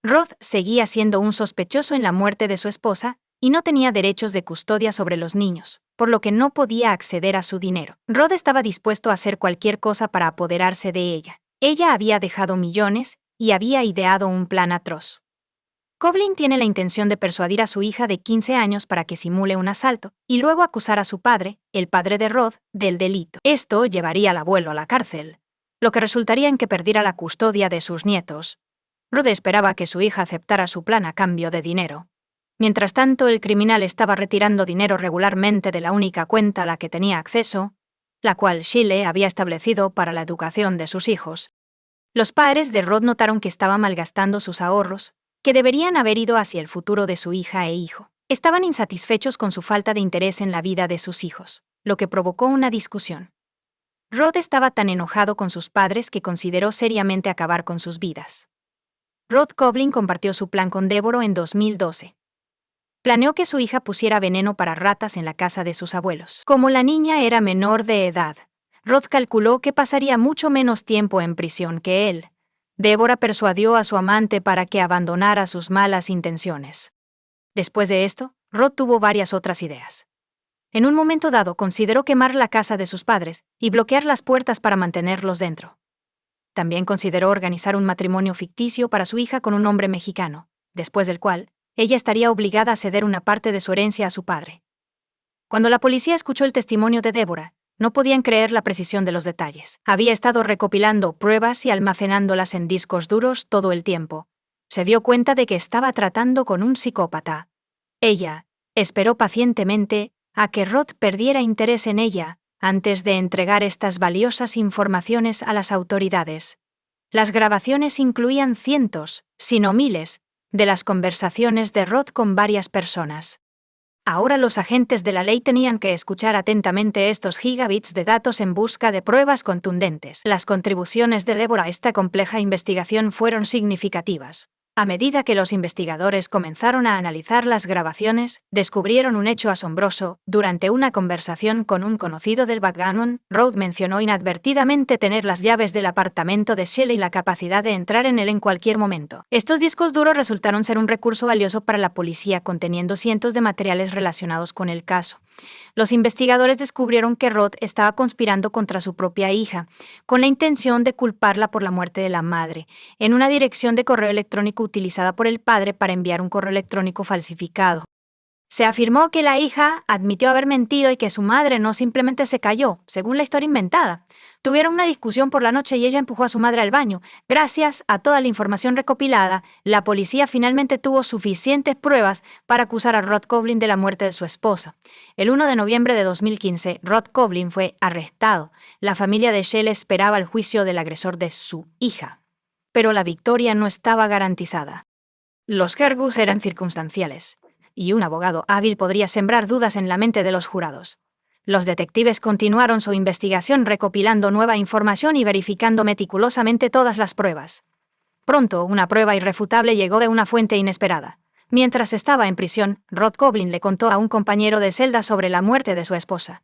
Roth seguía siendo un sospechoso en la muerte de su esposa y no tenía derechos de custodia sobre los niños, por lo que no podía acceder a su dinero. Roth estaba dispuesto a hacer cualquier cosa para apoderarse de ella. Ella había dejado millones y había ideado un plan atroz. Coughlin tiene la intención de persuadir a su hija de 15 años para que simule un asalto y luego acusar a su padre, el padre de Roth, del delito. Esto llevaría al abuelo a la cárcel, lo que resultaría en que perdiera la custodia de sus nietos. Roth esperaba que su hija aceptara su plan a cambio de dinero. Mientras tanto, el criminal estaba retirando dinero regularmente de la única cuenta a la que tenía acceso, la cual Shelley había establecido para la educación de sus hijos. Los padres de Roth notaron que estaba malgastando sus ahorros, que deberían haber ido hacia el futuro de su hija e hijo. Estaban insatisfechos con su falta de interés en la vida de sus hijos, lo que provocó una discusión. Roth estaba tan enojado con sus padres que consideró seriamente acabar con sus vidas. Roth Coughlin compartió su plan con Deborah en 2012. Planeó que su hija pusiera veneno para ratas en la casa de sus abuelos. Como la niña era menor de edad, Rod calculó que pasaría mucho menos tiempo en prisión que él. Deborah persuadió a su amante para que abandonara sus malas intenciones. Después de esto, Rod tuvo varias otras ideas. En un momento dado consideró quemar la casa de sus padres y bloquear las puertas para mantenerlos dentro. También consideró organizar un matrimonio ficticio para su hija con un hombre mexicano, después del cual, ella estaría obligada a ceder una parte de su herencia a su padre. Cuando la policía escuchó el testimonio de Deborah, no podían creer la precisión de los detalles. Había estado recopilando pruebas y almacenándolas en discos duros todo el tiempo. Se dio cuenta de que estaba tratando con un psicópata. Ella esperó pacientemente a que Rod perdiera interés en ella antes de entregar estas valiosas informaciones a las autoridades. Las grabaciones incluían cientos, si no miles, de las conversaciones de Rod con varias personas. Ahora los agentes de la ley tenían que escuchar atentamente estos gigabits de datos en busca de pruebas contundentes. Las contribuciones de Deborah a esta compleja investigación fueron significativas. A medida que los investigadores comenzaron a analizar las grabaciones, descubrieron un hecho asombroso. Durante una conversación con un conocido del backgammon, Rod mencionó inadvertidamente tener las llaves del apartamento de Shelley y la capacidad de entrar en él en cualquier momento. Estos discos duros resultaron ser un recurso valioso para la policía, conteniendo cientos de materiales relacionados con el caso. Los investigadores descubrieron que Rod estaba conspirando contra su propia hija, con la intención de culparla por la muerte de la madre, en una dirección de correo electrónico utilizada por el padre para enviar un correo electrónico falsificado. Se afirmó que la hija admitió haber mentido y que su madre no simplemente se cayó, según la historia inventada. Tuvieron una discusión por la noche y ella empujó a su madre al baño. Gracias a toda la información recopilada, la policía finalmente tuvo suficientes pruebas para acusar a Rod Coughlin de la muerte de su esposa. El 1 de noviembre de 2015, Rod Coughlin fue arrestado. La familia de Shelley esperaba el juicio del agresor de su hija. Pero la victoria no estaba garantizada. Los cargos eran circunstanciales, y un abogado hábil podría sembrar dudas en la mente de los jurados. Los detectives continuaron su investigación recopilando nueva información y verificando meticulosamente todas las pruebas. Pronto, una prueba irrefutable llegó de una fuente inesperada. Mientras estaba en prisión, Rod Coughlin le contó a un compañero de celda sobre la muerte de su esposa.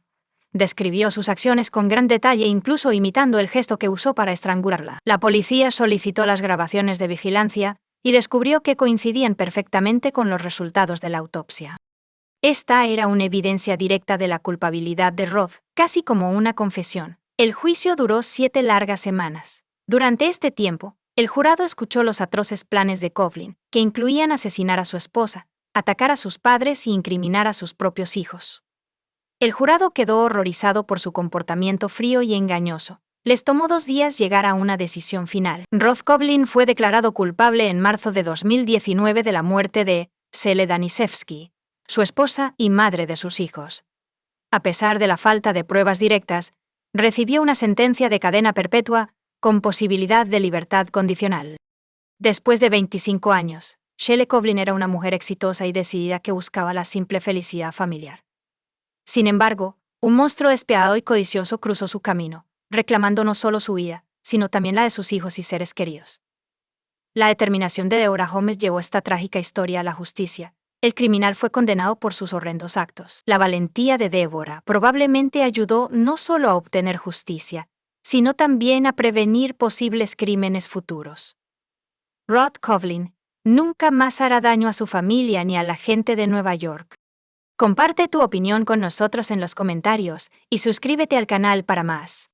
Describió sus acciones con gran detalle, incluso imitando el gesto que usó para estrangularla. La policía solicitó las grabaciones de vigilancia y descubrió que coincidían perfectamente con los resultados de la autopsia. Esta era una evidencia directa de la culpabilidad de Rod, casi como una confesión. El juicio duró 7 largas semanas. Durante este tiempo, el jurado escuchó los atroces planes de Coughlin, que incluían asesinar a su esposa, atacar a sus padres y incriminar a sus propios hijos. El jurado quedó horrorizado por su comportamiento frío y engañoso. Les tomó 2 días llegar a una decisión final. Rod Coughlin fue declarado culpable en marzo de 2019 de la muerte de Shelley Daniszewski, su esposa y madre de sus hijos. A pesar de la falta de pruebas directas, recibió una sentencia de cadena perpetua con posibilidad de libertad condicional. Después de 25 años, Shelley Coughlin era una mujer exitosa y decidida que buscaba la simple felicidad familiar. Sin embargo, un monstruo despiadado y codicioso cruzó su camino, reclamando no solo su vida, sino también la de sus hijos y seres queridos. La determinación de Deborah Holmes llevó esta trágica historia a la justicia. El criminal fue condenado por sus horrendos actos. La valentía de Deborah probablemente ayudó no solo a obtener justicia, sino también a prevenir posibles crímenes futuros. Rod Coughlin nunca más hará daño a su familia ni a la gente de Nueva York. Comparte tu opinión con nosotros en los comentarios y suscríbete al canal para más.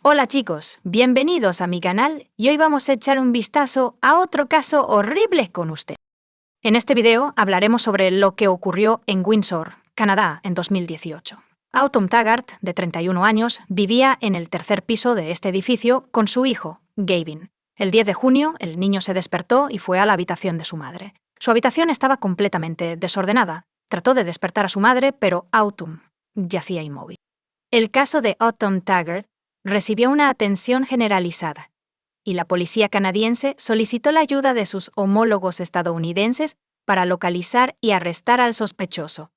Hola chicos, bienvenidos a mi canal y hoy vamos a echar un vistazo a otro caso horrible con usted. En este video hablaremos sobre lo que ocurrió en Windsor, Canadá, en 2018. Autumn Taggart, de 31 años, vivía en el 3er piso de este edificio con su hijo, Gavin. El 10 de junio, el niño se despertó y fue a la habitación de su madre. Su habitación estaba completamente desordenada. Trató de despertar a su madre, pero Autumn yacía inmóvil. El caso de Autumn Taggart recibió una atención generalizada, y la policía canadiense solicitó la ayuda de sus homólogos estadounidenses para localizar y arrestar al sospechoso.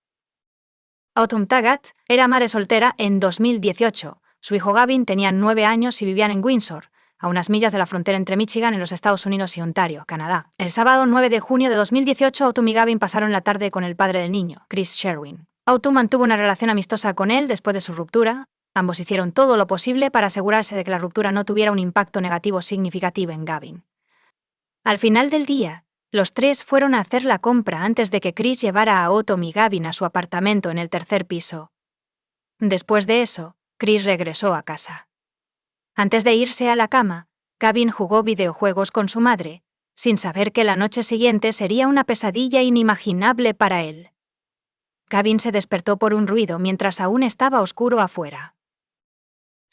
Autumn Taggart era madre soltera en 2018. Su hijo Gavin tenía 9 años y vivían en Windsor. a unas millas de la frontera entre Michigan en los Estados Unidos y Ontario, Canadá. El sábado 9 de junio de 2018, Autumn y Gavin pasaron la tarde con el padre del niño, Chris Sherwin. Autumn mantuvo una relación amistosa con él después de su ruptura. Ambos hicieron todo lo posible para asegurarse de que la ruptura no tuviera un impacto negativo significativo en Gavin. Al final del día, los tres fueron a hacer la compra antes de que Chris llevara a Autumn y Gavin a su apartamento en el tercer piso. Después de eso, Chris regresó a casa. Antes de irse a la cama, Gavin jugó videojuegos con su madre, sin saber que la noche siguiente sería una pesadilla inimaginable para él. Gavin se despertó por un ruido mientras aún estaba oscuro afuera.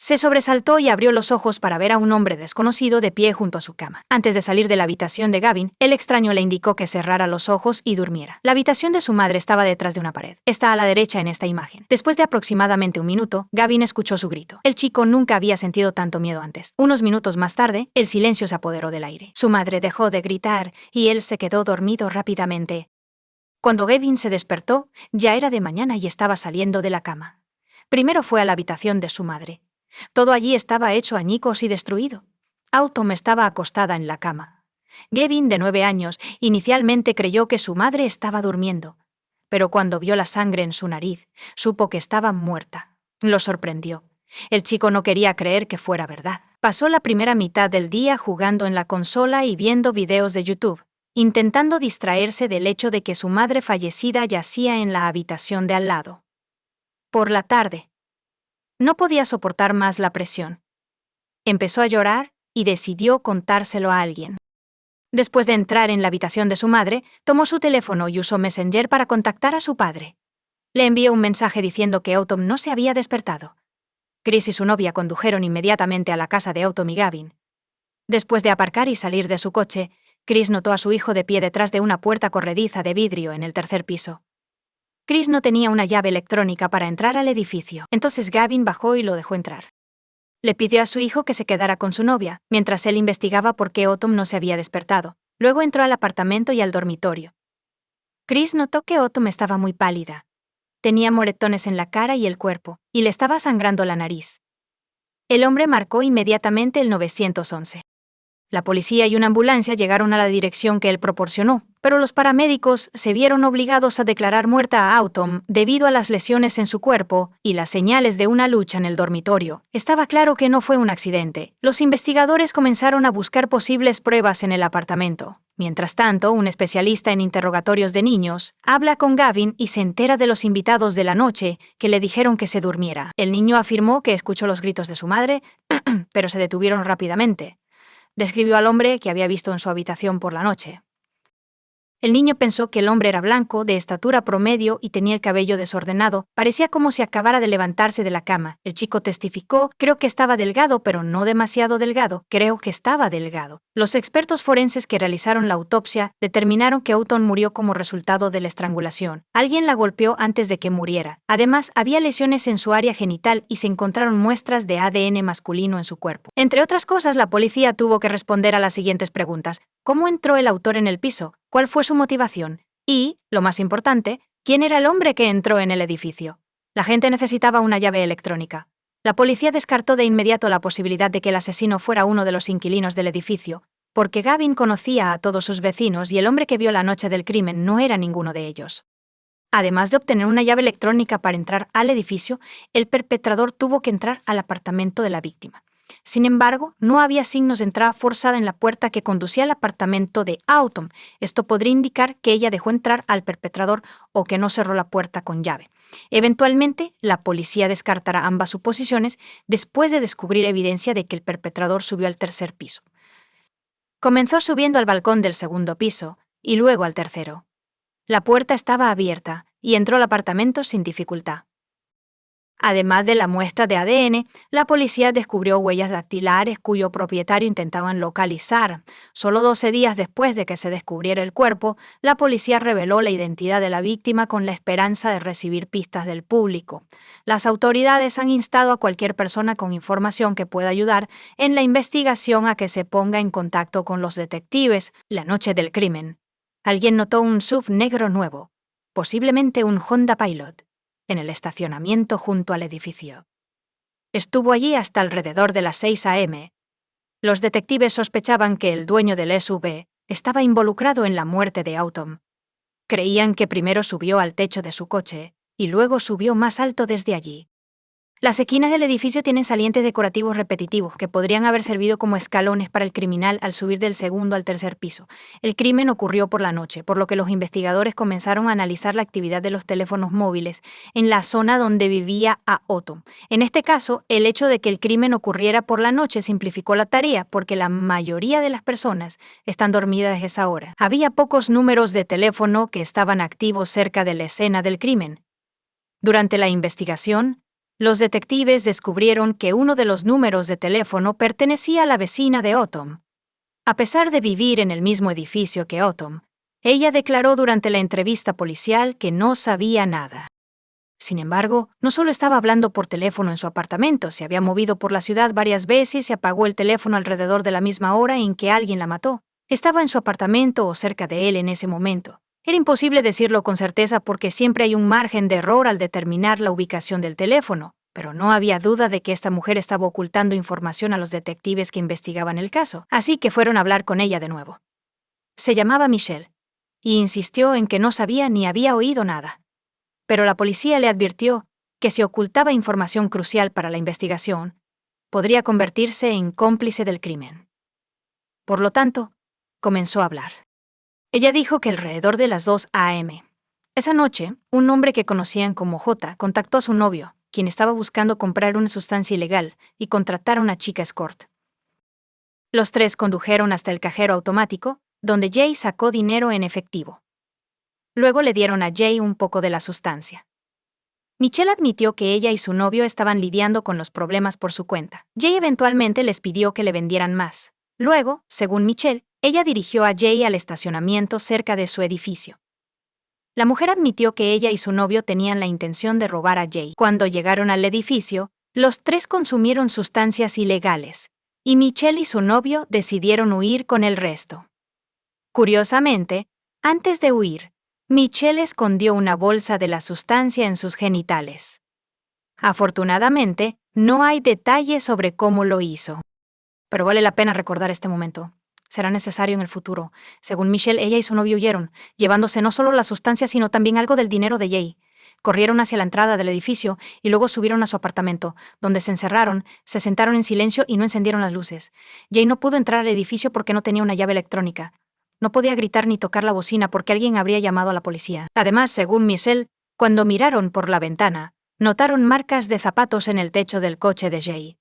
Se sobresaltó y abrió los ojos para ver a un hombre desconocido de pie junto a su cama. Antes de salir de la habitación de Gavin, el extraño le indicó que cerrara los ojos y durmiera. La habitación de su madre estaba detrás de una pared. Está a la derecha en esta imagen. Después de aproximadamente un minuto, Gavin escuchó su grito. El chico nunca había sentido tanto miedo antes. Unos minutos más tarde, el silencio se apoderó del aire. Su madre dejó de gritar y él se quedó dormido rápidamente. Cuando Gavin se despertó, ya era de mañana y estaba saliendo de la cama. Primero fue a la habitación de su madre. Todo allí estaba hecho añicos y destruido. Autumn estaba acostada en la cama. Gavin, de 9 años, inicialmente creyó que su madre estaba durmiendo, pero cuando vio la sangre en su nariz, supo que estaba muerta. Lo sorprendió. El chico no quería creer que fuera verdad. Pasó la primera mitad del día jugando en la consola y viendo videos de YouTube, intentando distraerse del hecho de que su madre fallecida yacía en la habitación de al lado. Por la tarde, no podía soportar más la presión. Empezó a llorar y decidió contárselo a alguien. Después de entrar en la habitación de su madre, tomó su teléfono y usó Messenger para contactar a su padre. Le envió un mensaje diciendo que Autumn no se había despertado. Chris y su novia condujeron inmediatamente a la casa de Autumn y Gavin. Después de aparcar y salir de su coche, Chris notó a su hijo de pie detrás de una puerta corrediza de vidrio en el tercer piso. Chris no tenía una llave electrónica para entrar al edificio, entonces Gavin bajó y lo dejó entrar. Le pidió a su hijo que se quedara con su novia, mientras él investigaba por qué Autumn no se había despertado. Luego entró al apartamento y al dormitorio. Chris notó que Autumn estaba muy pálida. Tenía moretones en la cara y el cuerpo, y le estaba sangrando la nariz. El hombre marcó inmediatamente el 911. La policía y una ambulancia llegaron a la dirección que él proporcionó, pero los paramédicos se vieron obligados a declarar muerta a Autumn debido a las lesiones en su cuerpo y las señales de una lucha en el dormitorio. Estaba claro que no fue un accidente. Los investigadores comenzaron a buscar posibles pruebas en el apartamento. Mientras tanto, un especialista en interrogatorios de niños habla con Gavin y se entera de los invitados de la noche que le dijeron que se durmiera. El niño afirmó que escuchó los gritos de su madre, pero se detuvieron rápidamente. Describió al hombre que había visto en su habitación por la noche. El niño pensó que el hombre era blanco, de estatura promedio y tenía el cabello desordenado. Parecía como si acabara de levantarse de la cama. El chico testificó: creo que estaba delgado, pero no demasiado delgado. Creo que estaba delgado. Los expertos forenses que realizaron la autopsia determinaron que Autumn murió como resultado de la estrangulación. Alguien la golpeó antes de que muriera. Además, había lesiones en su área genital y se encontraron muestras de ADN masculino en su cuerpo. Entre otras cosas, la policía tuvo que responder a las siguientes preguntas: ¿cómo entró el autor en el piso? ¿Cuál fue su motivación? Y, lo más importante, ¿quién era el hombre que entró en el edificio? La gente necesitaba una llave electrónica. La policía descartó de inmediato la posibilidad de que el asesino fuera uno de los inquilinos del edificio, porque Gavin conocía a todos sus vecinos y el hombre que vio la noche del crimen no era ninguno de ellos. Además de obtener una llave electrónica para entrar al edificio, el perpetrador tuvo que entrar al apartamento de la víctima. Sin embargo, no había signos de entrada forzada en la puerta que conducía al apartamento de Autumn. Esto podría indicar que ella dejó entrar al perpetrador o que no cerró la puerta con llave. Eventualmente, la policía descartará ambas suposiciones después de descubrir evidencia de que el perpetrador subió al tercer piso. Comenzó subiendo al balcón del segundo piso y luego al tercero. La puerta estaba abierta y entró al apartamento sin dificultad. Además de la muestra de ADN, la policía descubrió huellas dactilares cuyo propietario intentaban localizar. Solo 12 días después de que se descubriera el cuerpo, la policía reveló la identidad de la víctima con la esperanza de recibir pistas del público. Las autoridades han instado a cualquier persona con información que pueda ayudar en la investigación a que se ponga en contacto con los detectives. La noche del crimen, alguien notó un SUV negro nuevo, posiblemente un Honda Pilot, en el estacionamiento junto al edificio. Estuvo allí hasta alrededor de las 6 a.m. Los detectives sospechaban que el dueño del SUV estaba involucrado en la muerte de Autumn. Creían que primero subió al techo de su coche y luego subió más alto desde allí. Las esquinas del edificio tienen salientes decorativos repetitivos que podrían haber servido como escalones para el criminal al subir del segundo al tercer piso. El crimen ocurrió por la noche, por lo que los investigadores comenzaron a analizar la actividad de los teléfonos móviles en la zona donde vivía Autumn. En este caso, el hecho de que el crimen ocurriera por la noche simplificó la tarea porque la mayoría de las personas están dormidas a esa hora. Había pocos números de teléfono que estaban activos cerca de la escena del crimen. Durante la investigación, los detectives descubrieron que uno de los números de teléfono pertenecía a la vecina de Autumn. A pesar de vivir en el mismo edificio que Autumn, ella declaró durante la entrevista policial que no sabía nada. Sin embargo, no solo estaba hablando por teléfono en su apartamento, se había movido por la ciudad varias veces y apagó el teléfono alrededor de la misma hora en que alguien la mató. Estaba en su apartamento o cerca de él en ese momento. Era imposible decirlo con certeza porque siempre hay un margen de error al determinar la ubicación del teléfono, pero no había duda de que esta mujer estaba ocultando información a los detectives que investigaban el caso, así que fueron a hablar con ella de nuevo. Se llamaba Michelle, y insistió en que no sabía ni había oído nada. Pero la policía le advirtió que si ocultaba información crucial para la investigación, podría convertirse en cómplice del crimen. Por lo tanto, comenzó a hablar. Ella dijo que alrededor de las 2 a.m. Esa noche, un hombre que conocían como J contactó a su novio, quien estaba buscando comprar una sustancia ilegal y contratar a una chica escort. Los tres condujeron hasta el cajero automático, donde Jay sacó dinero en efectivo. Luego le dieron a Jay un poco de la sustancia. Michelle admitió que ella y su novio estaban lidiando con los problemas por su cuenta. Jay eventualmente les pidió que le vendieran más. Luego, según Michelle, ella dirigió a Jay al estacionamiento cerca de su edificio. La mujer admitió que ella y su novio tenían la intención de robar a Jay. Cuando llegaron al edificio, los tres consumieron sustancias ilegales, y Michelle y su novio decidieron huir con el resto. Curiosamente, antes de huir, Michelle escondió una bolsa de la sustancia en sus genitales. Afortunadamente, no hay detalles sobre cómo lo hizo. Pero vale la pena recordar este momento. Será necesario en el futuro. Según Michelle, ella y su novio huyeron, llevándose no solo la sustancia, sino también algo del dinero de Jay. Corrieron hacia la entrada del edificio y luego subieron a su apartamento, donde se encerraron, se sentaron en silencio y no encendieron las luces. Jay no pudo entrar al edificio porque no tenía una llave electrónica. No podía gritar ni tocar la bocina porque alguien habría llamado a la policía. Además, según Michelle, cuando miraron por la ventana, notaron marcas de zapatos en el techo del coche de Jay.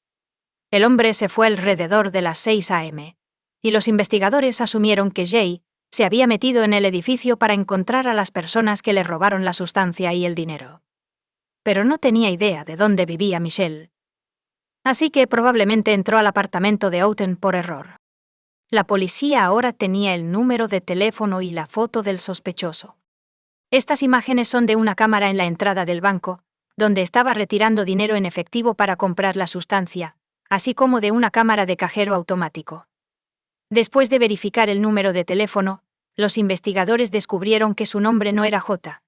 El hombre se fue alrededor de las 6 a.m., y los investigadores asumieron que Jay se había metido en el edificio para encontrar a las personas que le robaron la sustancia y el dinero. Pero no tenía idea de dónde vivía Michelle. Así que probablemente entró al apartamento de Autumn por error. La policía ahora tenía el número de teléfono y la foto del sospechoso. Estas imágenes son de una cámara en la entrada del banco, donde estaba retirando dinero en efectivo para comprar la sustancia, así como de una cámara de cajero automático. Después de verificar el número de teléfono, los investigadores descubrieron que su nombre no era J.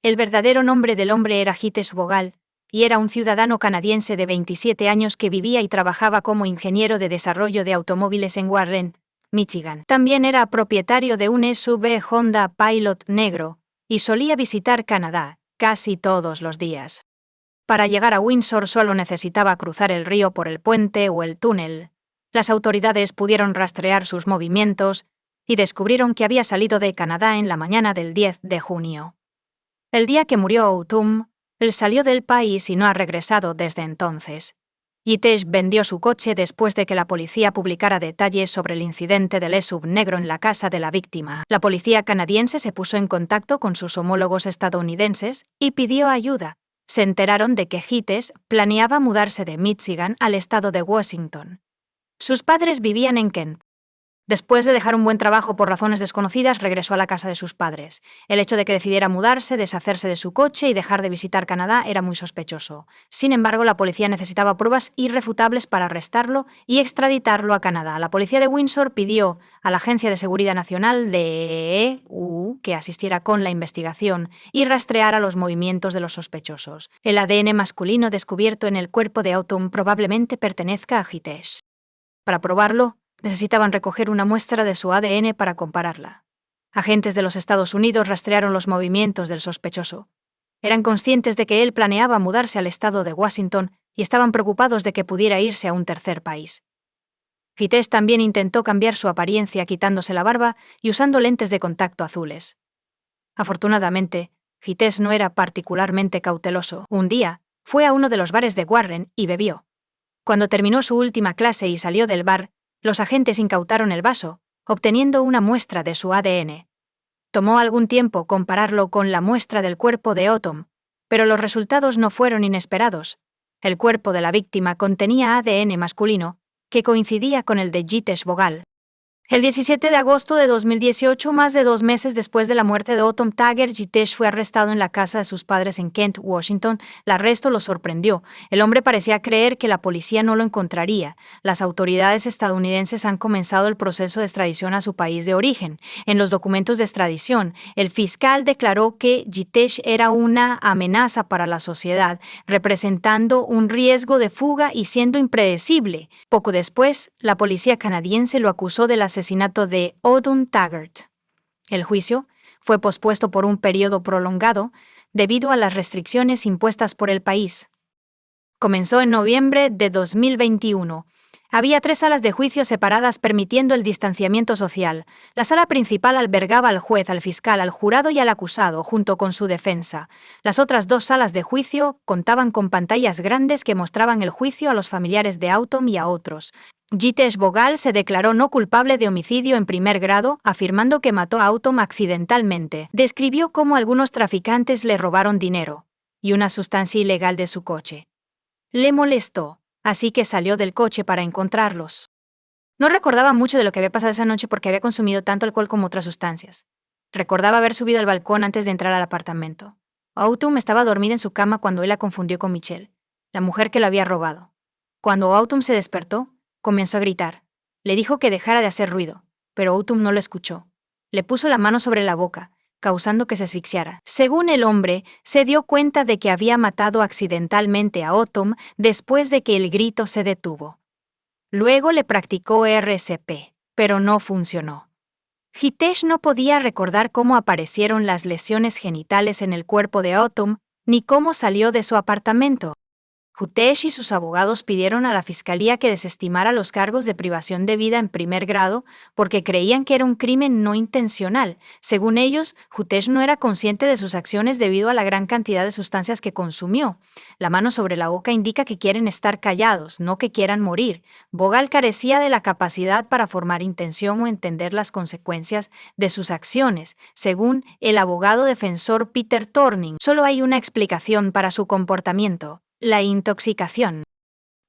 El verdadero nombre del hombre era Hites Bogal, y era un ciudadano canadiense de 27 años que vivía y trabajaba como ingeniero de desarrollo de automóviles en Warren, Michigan. También era propietario de un SUV Honda Pilot negro, y solía visitar Canadá casi todos los días. Para llegar a Windsor solo necesitaba cruzar el río por el puente o el túnel. Las autoridades pudieron rastrear sus movimientos y descubrieron que había salido de Canadá en la mañana del 10 de junio. El día que murió Autumn, él salió del país y no ha regresado desde entonces. Yitesh vendió su coche después de que la policía publicara detalles sobre el incidente del SUV negro en la casa de la víctima. La policía canadiense se puso en contacto con sus homólogos estadounidenses y pidió ayuda. Se enteraron de que Yitesh planeaba mudarse de Michigan al estado de Washington. Sus padres vivían en Kent. Después de dejar un buen trabajo por razones desconocidas, regresó a la casa de sus padres. El hecho de que decidiera mudarse, deshacerse de su coche y dejar de visitar Canadá era muy sospechoso. Sin embargo, la policía necesitaba pruebas irrefutables para arrestarlo y extraditarlo a Canadá. La policía de Windsor pidió a la Agencia de Seguridad Nacional de EU que asistiera con la investigación y rastreara los movimientos de los sospechosos. El ADN masculino descubierto en el cuerpo de Autumn probablemente pertenezca a Hitesh. Para probarlo, necesitaban recoger una muestra de su ADN para compararla. Agentes de los Estados Unidos rastrearon los movimientos del sospechoso. Eran conscientes de que él planeaba mudarse al estado de Washington y estaban preocupados de que pudiera irse a un tercer país. Hitesh también intentó cambiar su apariencia quitándose la barba y usando lentes de contacto azules. Afortunadamente, Hitesh no era particularmente cauteloso. Un día, fue a uno de los bares de Warren y bebió. Cuando terminó su última clase y salió del bar, los agentes incautaron el vaso, obteniendo una muestra de su ADN. Tomó algún tiempo compararlo con la muestra del cuerpo de Autumn, pero los resultados no fueron inesperados. El cuerpo de la víctima contenía ADN masculino, que coincidía con el de Jitesh Bogal. El 17 de agosto de 2018, más de 2 meses después de la muerte de Autumn Taggart, Jitesh fue arrestado en la casa de sus padres en Kent, Washington. El arresto lo sorprendió. El hombre parecía creer que la policía no lo encontraría. Las autoridades estadounidenses han comenzado el proceso de extradición a su país de origen. En los documentos de extradición, el fiscal declaró que Jitesh era una amenaza para la sociedad, representando un riesgo de fuga y siendo impredecible. Poco después, la policía canadiense lo acusó del asesinato de Autumn Taggart. El juicio fue pospuesto por un periodo prolongado debido a las restricciones impuestas por el país. Comenzó en noviembre de 2021. Había 3 salas de juicio separadas permitiendo el distanciamiento social. La sala principal albergaba al juez, al fiscal, al jurado y al acusado, junto con su defensa. Las otras 2 salas de juicio contaban con pantallas grandes que mostraban el juicio a los familiares de Autumn y a otros. Jitesh Bogal se declaró no culpable de homicidio en primer grado, afirmando que mató a Autumn accidentalmente. Describió cómo algunos traficantes le robaron dinero y una sustancia ilegal de su coche. Le molestó, así que salió del coche para encontrarlos. No recordaba mucho de lo que había pasado esa noche porque había consumido tanto alcohol como otras sustancias. Recordaba haber subido al balcón antes de entrar al apartamento. Autumn estaba dormida en su cama cuando él la confundió con Michelle, la mujer que lo había robado. Cuando Autumn se despertó, comenzó a gritar. Le dijo que dejara de hacer ruido, pero Autumn no lo escuchó. Le puso la mano sobre la boca, causando que se asfixiara. Según el hombre, se dio cuenta de que había matado accidentalmente a Autumn después de que el grito se detuvo. Luego le practicó RCP, pero no funcionó. Jitesh no podía recordar cómo aparecieron las lesiones genitales en el cuerpo de Autumn, ni cómo salió de su apartamento. Jitesh y sus abogados pidieron a la fiscalía que desestimara los cargos de privación de vida en primer grado porque creían que era un crimen no intencional. Según ellos, Jitesh no era consciente de sus acciones debido a la gran cantidad de sustancias que consumió. La mano sobre la boca indica que quieren estar callados, no que quieran morir. Bogal carecía de la capacidad para formar intención o entender las consecuencias de sus acciones. Según el abogado defensor Peter Thorning, solo hay una explicación para su comportamiento: la intoxicación.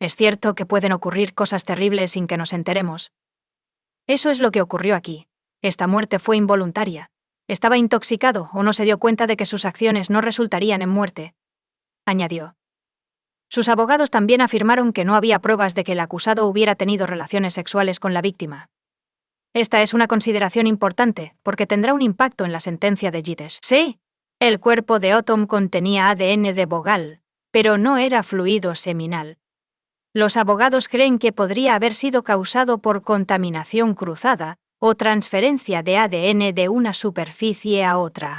Es cierto que pueden ocurrir cosas terribles sin que nos enteremos. Eso es lo que ocurrió aquí. Esta muerte fue involuntaria. Estaba intoxicado o no se dio cuenta de que sus acciones no resultarían en muerte, añadió. Sus abogados también afirmaron que no había pruebas de que el acusado hubiera tenido relaciones sexuales con la víctima. Esta es una consideración importante porque tendrá un impacto en la sentencia de Jitesh. Sí, el cuerpo de Autumn contenía ADN de Bogal, pero no era fluido seminal. Los abogados creen que podría haber sido causado por contaminación cruzada o transferencia de ADN de una superficie a otra.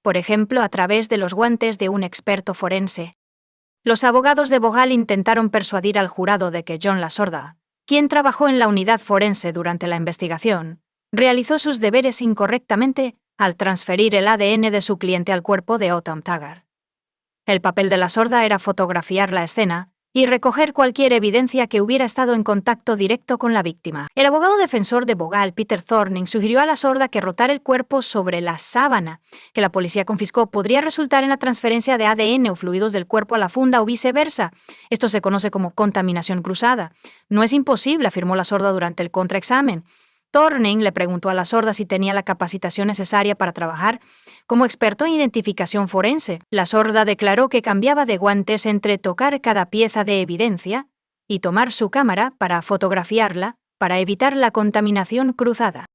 Por ejemplo, a través de los guantes de un experto forense. Los abogados de Bogal intentaron persuadir al jurado de que John Lasorda, quien trabajó en la unidad forense durante la investigación, realizó sus deberes incorrectamente al transferir el ADN de su cliente al cuerpo de Autumn Taggart. El papel de Lasorda era fotografiar la escena y recoger cualquier evidencia que hubiera estado en contacto directo con la víctima. El abogado defensor de Bogal, Peter Thorning, sugirió a Lasorda que rotar el cuerpo sobre la sábana que la policía confiscó podría resultar en la transferencia de ADN o fluidos del cuerpo a la funda o viceversa. Esto se conoce como contaminación cruzada. No es imposible, afirmó Lasorda durante el contraexamen. Thorning le preguntó a Lasorda si tenía la capacitación necesaria para trabajar como experto en identificación forense. Lasorda declaró que cambiaba de guantes entre tocar cada pieza de evidencia y tomar su cámara para fotografiarla para evitar la contaminación cruzada.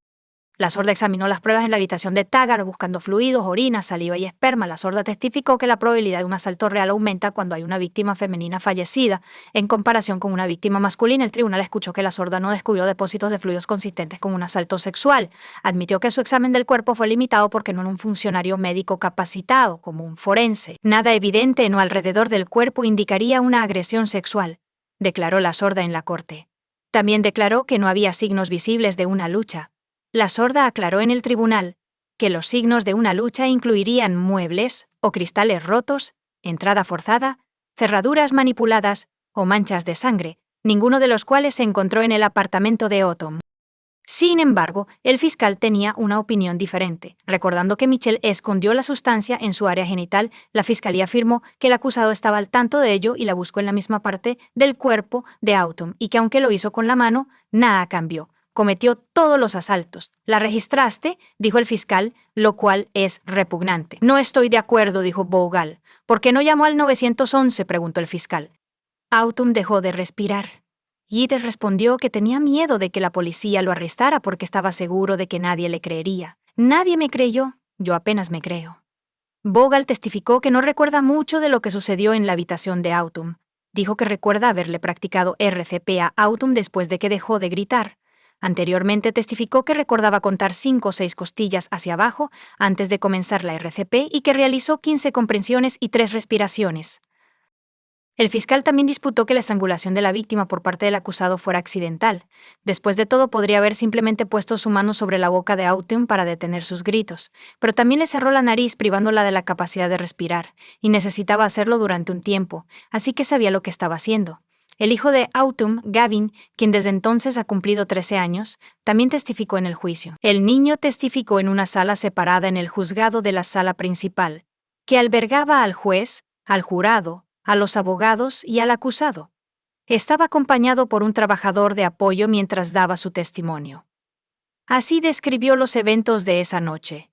La sorda examinó las pruebas en la habitación de Taggart buscando fluidos, orina, saliva y esperma. La sorda testificó que la probabilidad de un asalto real aumenta cuando hay una víctima femenina fallecida en comparación con una víctima masculina. El tribunal escuchó que la sorda no descubrió depósitos de fluidos consistentes con un asalto sexual. Admitió que su examen del cuerpo fue limitado porque no era un funcionario médico capacitado, como un forense. Nada evidente no alrededor del cuerpo indicaría una agresión sexual, declaró la sorda en la corte. También declaró que no había signos visibles de una lucha. La sorda aclaró en el tribunal que los signos de una lucha incluirían muebles o cristales rotos, entrada forzada, cerraduras manipuladas o manchas de sangre, ninguno de los cuales se encontró en el apartamento de Autumn. Sin embargo, el fiscal tenía una opinión diferente. Recordando que Michelle escondió la sustancia en su área genital, la fiscalía afirmó que el acusado estaba al tanto de ello y la buscó en la misma parte del cuerpo de Autumn y que aunque lo hizo con la mano, nada cambió. Cometió todos los asaltos. ¿La registraste?, dijo el fiscal, lo cual es repugnante. No estoy de acuerdo, dijo Bogal. ¿Por qué no llamó al 911?, preguntó el fiscal. Autumn dejó de respirar. Yeater respondió que tenía miedo de que la policía lo arrestara porque estaba seguro de que nadie le creería. Nadie me creyó, yo apenas me creo. Bogal testificó que no recuerda mucho de lo que sucedió en la habitación de Autumn. Dijo que recuerda haberle practicado RCP a Autumn después de que dejó de gritar. Anteriormente testificó que recordaba contar 5 o 6 costillas hacia abajo antes de comenzar la RCP y que realizó 15 compresiones y 3 respiraciones. El fiscal también disputó que la estrangulación de la víctima por parte del acusado fuera accidental. Después de todo, podría haber simplemente puesto su mano sobre la boca de Autumn para detener sus gritos, pero también le cerró la nariz privándola de la capacidad de respirar, y necesitaba hacerlo durante un tiempo, así que sabía lo que estaba haciendo. El hijo de Autumn, Gavin, quien desde entonces ha cumplido 13 años, también testificó en el juicio. El niño testificó en una sala separada en el juzgado de la sala principal, que albergaba al juez, al jurado, a los abogados y al acusado. Estaba acompañado por un trabajador de apoyo mientras daba su testimonio. Así describió los eventos de esa noche.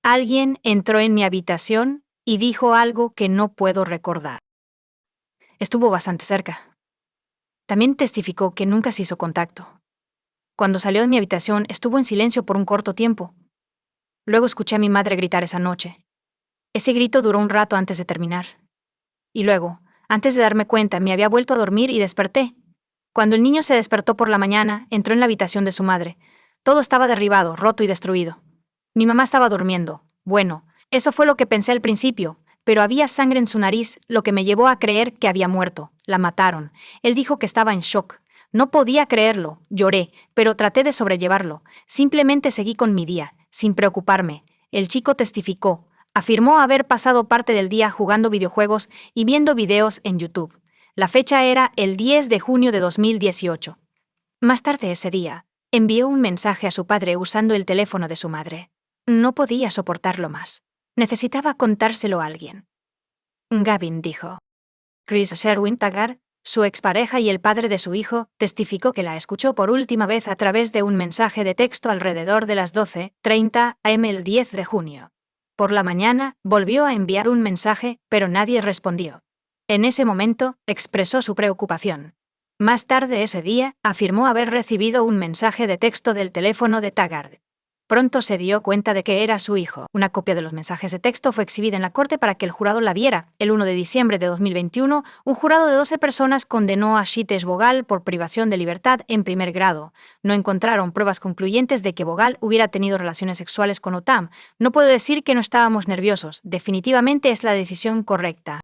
Alguien entró en mi habitación y dijo algo que no puedo recordar. Estuvo bastante cerca. También testificó que nunca se hizo contacto. Cuando salió de mi habitación estuvo en silencio por un corto tiempo. Luego escuché a mi madre gritar esa noche. Ese grito duró un rato antes de terminar. Y luego, antes de darme cuenta, me había vuelto a dormir y desperté. Cuando el niño se despertó por la mañana, entró en la habitación de su madre. Todo estaba derribado, roto y destruido. Mi mamá estaba durmiendo. Bueno, eso fue lo que pensé al principio, pero había sangre en su nariz, lo que me llevó a creer que había muerto. La mataron. Él dijo que estaba en shock. No podía creerlo. Lloré, pero traté de sobrellevarlo. Simplemente seguí con mi día, sin preocuparme. El chico testificó. Afirmó haber pasado parte del día jugando videojuegos y viendo videos en YouTube. La fecha era el 10 de junio de 2018. Más tarde ese día, envió un mensaje a su padre usando el teléfono de su madre. No podía soportarlo más. Necesitaba contárselo a alguien. Gavin dijo. Chris Sherwin Taggart, su expareja y el padre de su hijo, testificó que la escuchó por última vez a través de un mensaje de texto alrededor de las 12:30 am el 10 de junio. Por la mañana, volvió a enviar un mensaje, pero nadie respondió. En ese momento, expresó su preocupación. Más tarde ese día, afirmó haber recibido un mensaje de texto del teléfono de Taggart. Pronto se dio cuenta de que era su hijo. Una copia de los mensajes de texto fue exhibida en la corte para que el jurado la viera. El 1 de diciembre de 2021, un jurado de 12 personas condenó a Sheetes Bogal por privación de libertad en primer grado. No encontraron pruebas concluyentes de que Bogal hubiera tenido relaciones sexuales con Autumn. No puedo decir que no estábamos nerviosos. Definitivamente es la decisión correcta.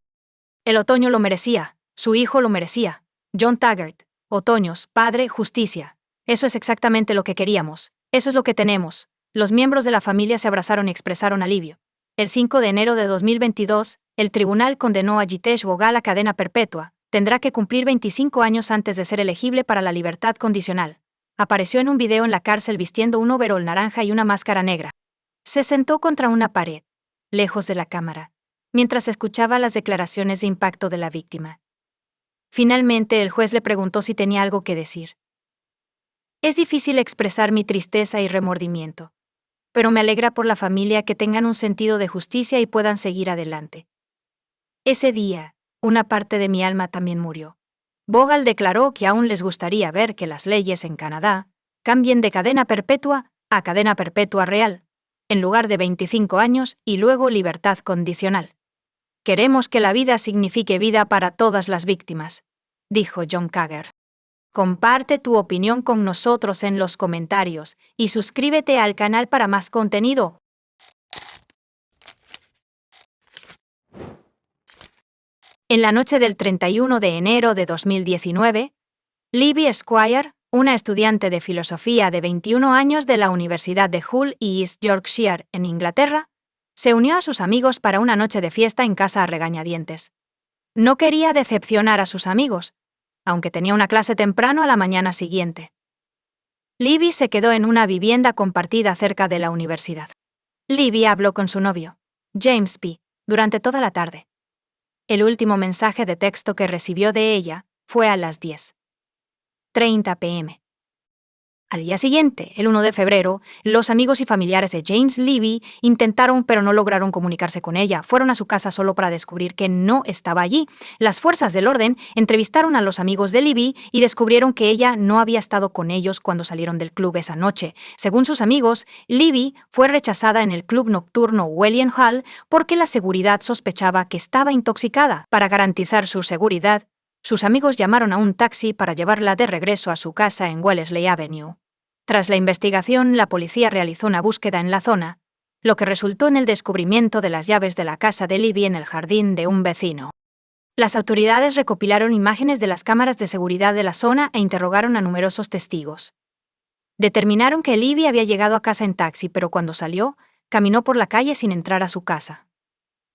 El otoño lo merecía. Su hijo lo merecía. John Taggart. Otoños, padre, justicia. Eso es exactamente lo que queríamos. Eso es lo que tenemos. Los miembros de la familia se abrazaron y expresaron alivio. El 5 de enero de 2022, el tribunal condenó a Jitesh Bogal a cadena perpetua. Tendrá que cumplir 25 años antes de ser elegible para la libertad condicional. Apareció en un video en la cárcel vistiendo un overol naranja y una máscara negra. Se sentó contra una pared, lejos de la cámara, mientras escuchaba las declaraciones de impacto de la víctima. Finalmente, el juez le preguntó si tenía algo que decir. Es difícil expresar mi tristeza y remordimiento, pero me alegra por la familia que tengan un sentido de justicia y puedan seguir adelante. Ese día, una parte de mi alma también murió. Bogal declaró que aún les gustaría ver que las leyes en Canadá cambien de cadena perpetua a cadena perpetua real, en lugar de 25 años y luego libertad condicional. Queremos que la vida signifique vida para todas las víctimas, dijo John Kager. Comparte tu opinión con nosotros en los comentarios y suscríbete al canal para más contenido. En la noche del 31 de enero de 2019, Libby Squire, una estudiante de filosofía de 21 años de la Universidad de Hull y East Yorkshire, en Inglaterra, se unió a sus amigos para una noche de fiesta en casa a regañadientes. No quería decepcionar a sus amigos, aunque tenía una clase temprano a la mañana siguiente. Libby se quedó en una vivienda compartida cerca de la universidad. Libby habló con su novio, James P., durante toda la tarde. El último mensaje de texto que recibió de ella fue a las 10:30 p.m. Al día siguiente, el 1 de febrero, los amigos y familiares de James Libby intentaron pero no lograron comunicarse con ella. Fueron a su casa solo para descubrir que no estaba allí. Las fuerzas del orden entrevistaron a los amigos de Libby y descubrieron que ella no había estado con ellos cuando salieron del club esa noche. Según sus amigos, Libby fue rechazada en el club nocturno Wellion Hall porque la seguridad sospechaba que estaba intoxicada. Para garantizar su seguridad, sus amigos llamaron a un taxi para llevarla de regreso a su casa en Wellesley Avenue. Tras la investigación, la policía realizó una búsqueda en la zona, lo que resultó en el descubrimiento de las llaves de la casa de Libby en el jardín de un vecino. Las autoridades recopilaron imágenes de las cámaras de seguridad de la zona e interrogaron a numerosos testigos. Determinaron que Libby había llegado a casa en taxi, pero cuando salió, caminó por la calle sin entrar a su casa.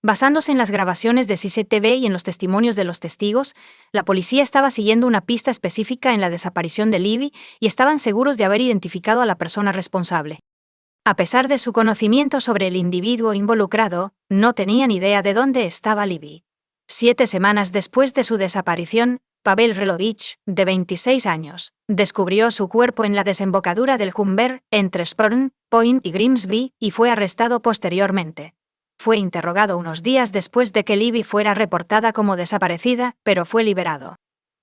Basándose en las grabaciones de CCTV y en los testimonios de los testigos, la policía estaba siguiendo una pista específica en la desaparición de Libby y estaban seguros de haber identificado a la persona responsable. A pesar de su conocimiento sobre el individuo involucrado, no tenían idea de dónde estaba Libby. 7 semanas después de su desaparición, Pavel Relovich, de 26 años, descubrió su cuerpo en la desembocadura del Humber, entre Spurn Point y Grimsby, y fue arrestado posteriormente. Fue interrogado unos días después de que Libby fuera reportada como desaparecida, pero fue liberado.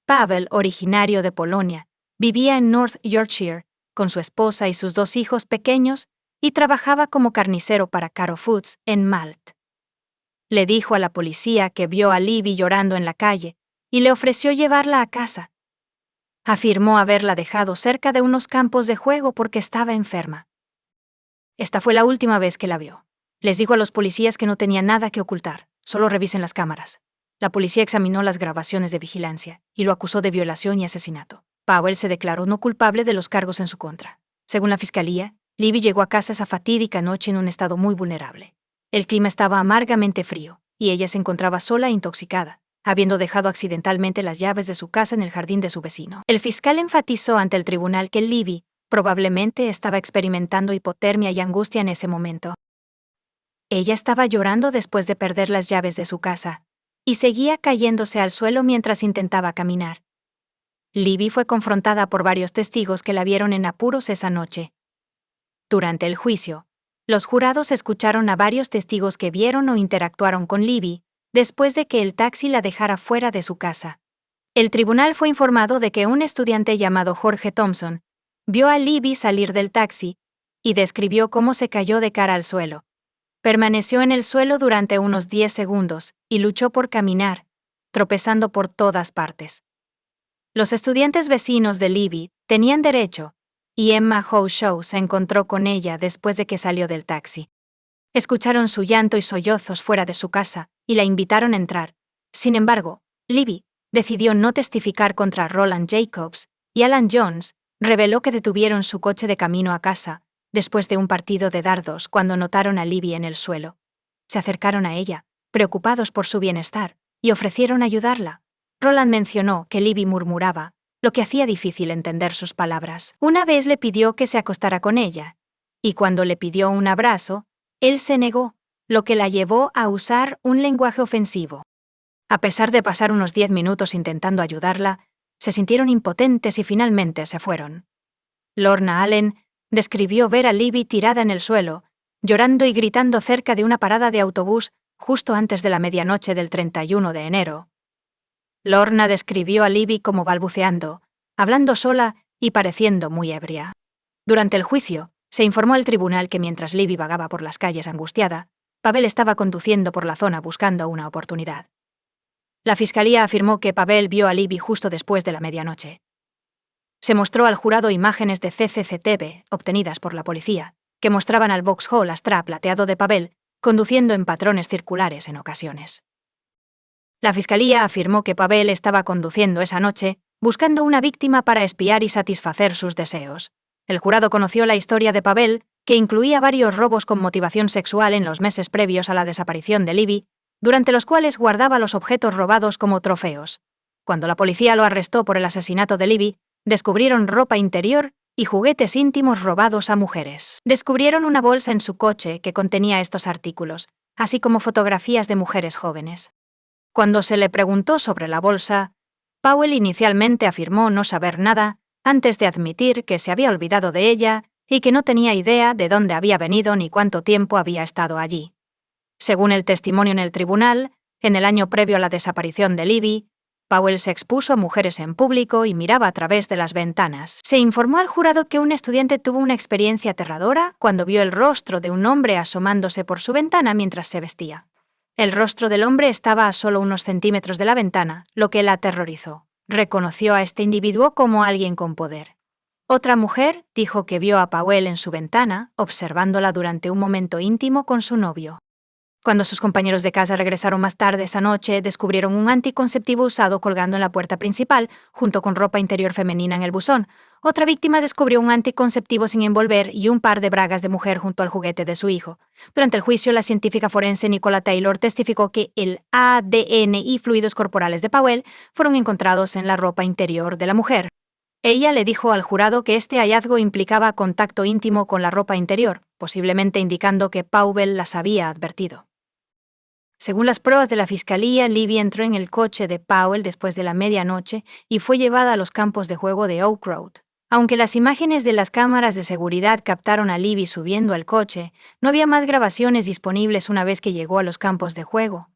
Pavel, originario de Polonia, vivía en North Yorkshire, con su esposa y sus 2 hijos pequeños, y trabajaba como carnicero para Caro Foods, en Malt. Le dijo a la policía que vio a Libby llorando en la calle, y le ofreció llevarla a casa. Afirmó haberla dejado cerca de unos campos de juego porque estaba enferma. Esta fue la última vez que la vio. Les dijo a los policías que no tenía nada que ocultar, solo revisen las cámaras. La policía examinó las grabaciones de vigilancia y lo acusó de violación y asesinato. Powell se declaró no culpable de los cargos en su contra. Según la fiscalía, Libby llegó a casa esa fatídica noche en un estado muy vulnerable. El clima estaba amargamente frío, y ella se encontraba sola e intoxicada, habiendo dejado accidentalmente las llaves de su casa en el jardín de su vecino. El fiscal enfatizó ante el tribunal que Libby probablemente estaba experimentando hipotermia y angustia en ese momento. Ella estaba llorando después de perder las llaves de su casa, y seguía cayéndose al suelo mientras intentaba caminar. Libby fue confrontada por varios testigos que la vieron en apuros esa noche. Durante el juicio, los jurados escucharon a varios testigos que vieron o interactuaron con Libby después de que el taxi la dejara fuera de su casa. El tribunal fue informado de que un estudiante llamado Jorge Thompson vio a Libby salir del taxi y describió cómo se cayó de cara al suelo. Permaneció en el suelo durante unos 10 segundos y luchó por caminar, tropezando por todas partes. Los estudiantes vecinos de Libby tenían derecho, y Emma Howe se encontró con ella después de que salió del taxi. Escucharon su llanto y sollozos fuera de su casa y la invitaron a entrar. Sin embargo, Libby decidió no testificar contra Roland Jacobs, y Alan Jones reveló que detuvieron su coche de camino a casa después de un partido de dardos cuando notaron a Libby en el suelo. Se acercaron a ella, preocupados por su bienestar, y ofrecieron ayudarla. Roland mencionó que Libby murmuraba, lo que hacía difícil entender sus palabras. Una vez le pidió que se acostara con ella, y cuando le pidió un abrazo, él se negó, lo que la llevó a usar un lenguaje ofensivo. A pesar de pasar unos 10 minutos intentando ayudarla, se sintieron impotentes y finalmente se fueron. Lorna Allen describió ver a Libby tirada en el suelo, llorando y gritando cerca de una parada de autobús justo antes de la medianoche del 31 de enero. Lorna describió a Libby como balbuceando, hablando sola y pareciendo muy ebria. Durante el juicio, Se informó al tribunal que mientras Libby vagaba por las calles angustiada, Pavel estaba conduciendo por la zona buscando una oportunidad. La fiscalía afirmó que Pavel vio a Libby justo después de la medianoche. Se mostró al jurado imágenes de CCTV obtenidas por la policía, que mostraban al Vauxhall Astra plateado de Pavel conduciendo en patrones circulares en ocasiones. La fiscalía afirmó que Pavel estaba conduciendo esa noche buscando una víctima para espiar y satisfacer sus deseos. El jurado conoció la historia de Pavel, que incluía varios robos con motivación sexual en los meses previos a la desaparición de Libby, durante los cuales guardaba los objetos robados como trofeos. Cuando la policía lo arrestó por el asesinato de Libby, descubrieron ropa interior y juguetes íntimos robados a mujeres. Descubrieron una bolsa en su coche que contenía estos artículos, así como fotografías de mujeres jóvenes. Cuando se le preguntó sobre la bolsa, Powell inicialmente afirmó no saber nada, antes de admitir que se había olvidado de ella y que no tenía idea de dónde había venido ni cuánto tiempo había estado allí. Según el testimonio en el tribunal, en el año previo a la desaparición de Libby, Powell se expuso a mujeres en público y miraba a través de las ventanas. Se informó al jurado que un estudiante tuvo una experiencia aterradora cuando vio el rostro de un hombre asomándose por su ventana mientras se vestía. El rostro del hombre estaba a solo unos centímetros de la ventana, lo que la aterrorizó. Reconoció a este individuo como alguien con poder. Otra mujer dijo que vio a Powell en su ventana, observándola durante un momento íntimo con su novio. Cuando sus compañeros de casa regresaron más tarde esa noche, descubrieron un anticonceptivo usado colgando en la puerta principal, junto con ropa interior femenina en el buzón. Otra víctima descubrió un anticonceptivo sin envolver y un par de bragas de mujer junto al juguete de su hijo. Durante el juicio, la científica forense Nicola Taylor testificó que el ADN y fluidos corporales de Powell fueron encontrados en la ropa interior de la mujer. Ella le dijo al jurado que este hallazgo implicaba contacto íntimo con la ropa interior, posiblemente indicando que Powell las había advertido. Según las pruebas de la fiscalía, Libby entró en el coche de Powell después de la medianoche y fue llevada a los campos de juego de Oak Road. Aunque las imágenes de las cámaras de seguridad captaron a Libby subiendo al coche, no había más grabaciones disponibles una vez que llegó a los campos de juego.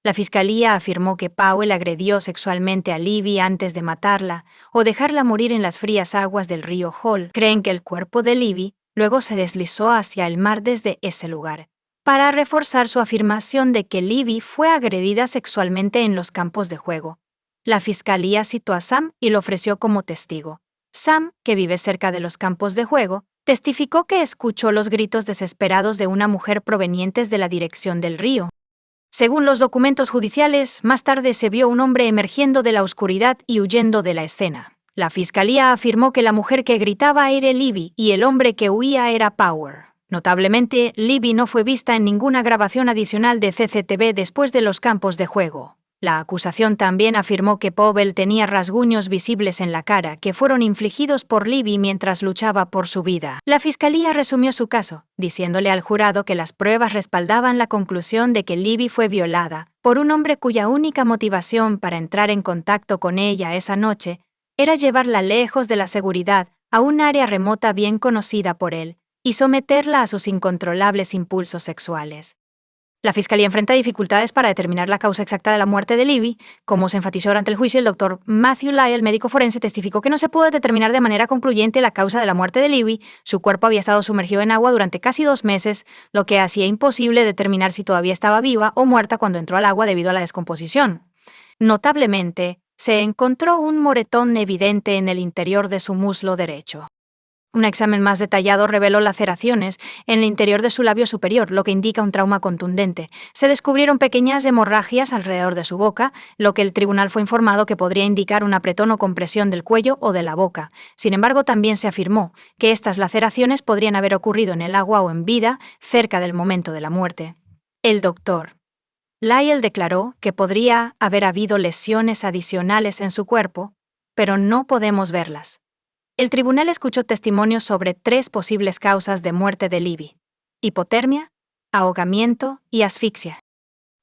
La fiscalía afirmó que Powell agredió sexualmente a Libby antes de matarla o dejarla morir en las frías aguas del río Hall. Creen que el cuerpo de Libby luego se deslizó hacia el mar desde ese lugar, para reforzar su afirmación de que Libby fue agredida sexualmente en los campos de juego. La fiscalía citó a Sam y lo ofreció como testigo. Sam, que vive cerca de los campos de juego, testificó que escuchó los gritos desesperados de una mujer provenientes de la dirección del río. Según los documentos judiciales, más tarde se vio un hombre emergiendo de la oscuridad y huyendo de la escena. La fiscalía afirmó que la mujer que gritaba era Libby y el hombre que huía era Powell. Notablemente, Libby no fue vista en ninguna grabación adicional de CCTV después de los campos de juego. La acusación también afirmó que Powell tenía rasguños visibles en la cara que fueron infligidos por Libby mientras luchaba por su vida. La fiscalía resumió su caso, diciéndole al jurado que las pruebas respaldaban la conclusión de que Libby fue violada por un hombre cuya única motivación para entrar en contacto con ella esa noche era llevarla lejos de la seguridad a un área remota bien conocida por él y someterla a sus incontrolables impulsos sexuales. La fiscalía enfrenta dificultades para determinar la causa exacta de la muerte de Libby. Como se enfatizó durante el juicio, el doctor Matthew Lyle, médico forense, testificó que no se pudo determinar de manera concluyente la causa de la muerte de Libby. Su cuerpo había estado sumergido en agua durante casi 2 meses, lo que hacía imposible determinar si todavía estaba viva o muerta cuando entró al agua debido a la descomposición. Notablemente, se encontró un moretón evidente en el interior de su muslo derecho. Un examen más detallado reveló laceraciones en el interior de su labio superior, lo que indica un trauma contundente. Se descubrieron pequeñas hemorragias alrededor de su boca, lo que el tribunal fue informado que podría indicar un apretón o compresión del cuello o de la boca. Sin embargo, también se afirmó que estas laceraciones podrían haber ocurrido en el agua o en vida, cerca del momento de la muerte. El doctor Lyle declaró que podría haber habido lesiones adicionales en su cuerpo, pero no podemos verlas. El tribunal escuchó testimonios sobre 3 posibles causas de muerte de Libby: hipotermia, ahogamiento y asfixia.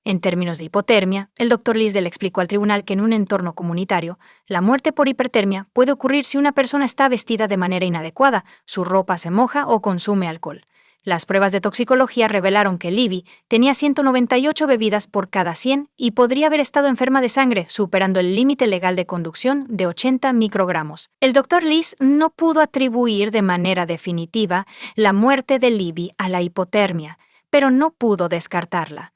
En términos de hipotermia, el Dr. Lisdell explicó al tribunal que en un entorno comunitario, la muerte por hipertermia puede ocurrir si una persona está vestida de manera inadecuada, su ropa se moja o consume alcohol. Las pruebas de toxicología revelaron que Libby tenía 198 bebidas por cada 100 y podría haber estado enferma de sangre, superando el límite legal de conducción de 80 microgramos. El Dr. Lees no pudo atribuir de manera definitiva la muerte de Libby a la hipotermia, pero no pudo descartarla.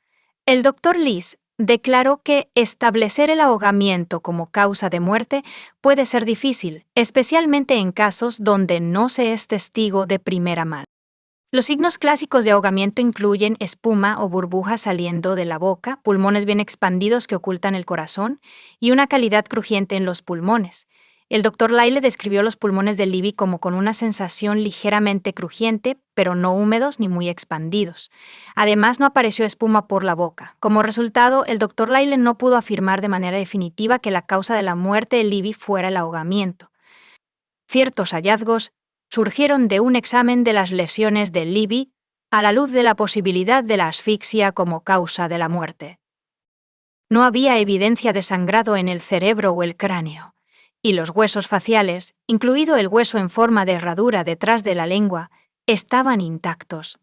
El Dr. Lees declaró que establecer el ahogamiento como causa de muerte puede ser difícil, especialmente en casos donde no se es testigo de primera mano. Los signos clásicos de ahogamiento incluyen espuma o burbujas saliendo de la boca, pulmones bien expandidos que ocultan el corazón y una calidad crujiente en los pulmones. El Dr. Lyle describió los pulmones de Libby como con una sensación ligeramente crujiente, pero no húmedos ni muy expandidos. Además, no apareció espuma por la boca. Como resultado, el Dr. Lyle no pudo afirmar de manera definitiva que la causa de la muerte de Libby fuera el ahogamiento. Ciertos hallazgos surgieron de un examen de las lesiones de Libby a la luz de la posibilidad de la asfixia como causa de la muerte. No había evidencia de sangrado en el cerebro o el cráneo, y los huesos faciales, incluido el hueso en forma de herradura detrás de la lengua, estaban intactos.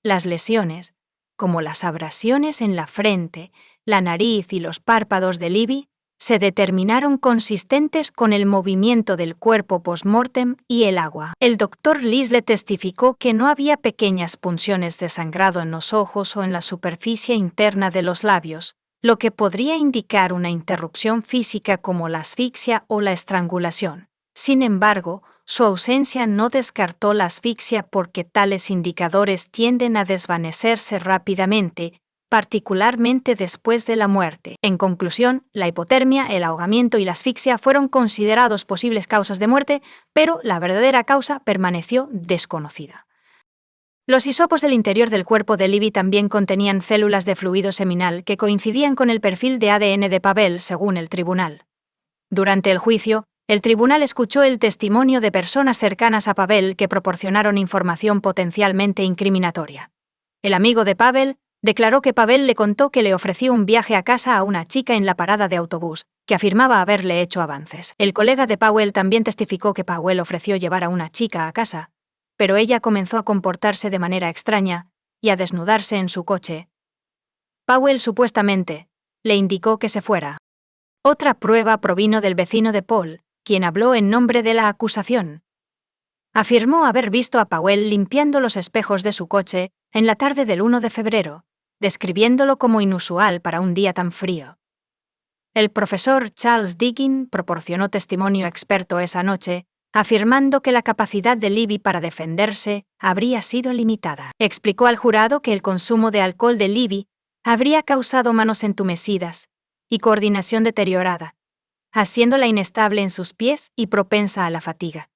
Las lesiones, como las abrasiones en la frente, la nariz y los párpados de Libby, se determinaron consistentes con el movimiento del cuerpo post-mortem y el agua. El Dr. Lees le testificó que no había pequeñas punciones de sangrado en los ojos o en la superficie interna de los labios, lo que podría indicar una interrupción física como la asfixia o la estrangulación. Sin embargo, su ausencia no descartó la asfixia porque tales indicadores tienden a desvanecerse rápidamente, particularmente después de la muerte. En conclusión, la hipotermia, el ahogamiento y la asfixia fueron considerados posibles causas de muerte, pero la verdadera causa permaneció desconocida. Los hisopos del interior del cuerpo de Libby también contenían células de fluido seminal que coincidían con el perfil de ADN de Pavel, según el tribunal. Durante el juicio, el tribunal escuchó el testimonio de personas cercanas a Pavel que proporcionaron información potencialmente incriminatoria. El amigo de Pavel declaró que Pavel le contó que le ofreció un viaje a casa a una chica en la parada de autobús, que afirmaba haberle hecho avances. El colega de Powell también testificó que Powell ofreció llevar a una chica a casa, pero ella comenzó a comportarse de manera extraña y a desnudarse en su coche. Powell supuestamente le indicó que se fuera. Otra prueba provino del vecino de Paul, quien habló en nombre de la acusación. Afirmó haber visto a Powell limpiando los espejos de su coche en la tarde del 1 de febrero, describiéndolo como inusual para un día tan frío. El profesor Charles Diggin proporcionó testimonio experto esa noche, afirmando que la capacidad de Libby para defenderse habría sido limitada. Explicó al jurado que el consumo de alcohol de Libby habría causado manos entumecidas y coordinación deteriorada, haciéndola inestable en sus pies y propensa a la fatiga.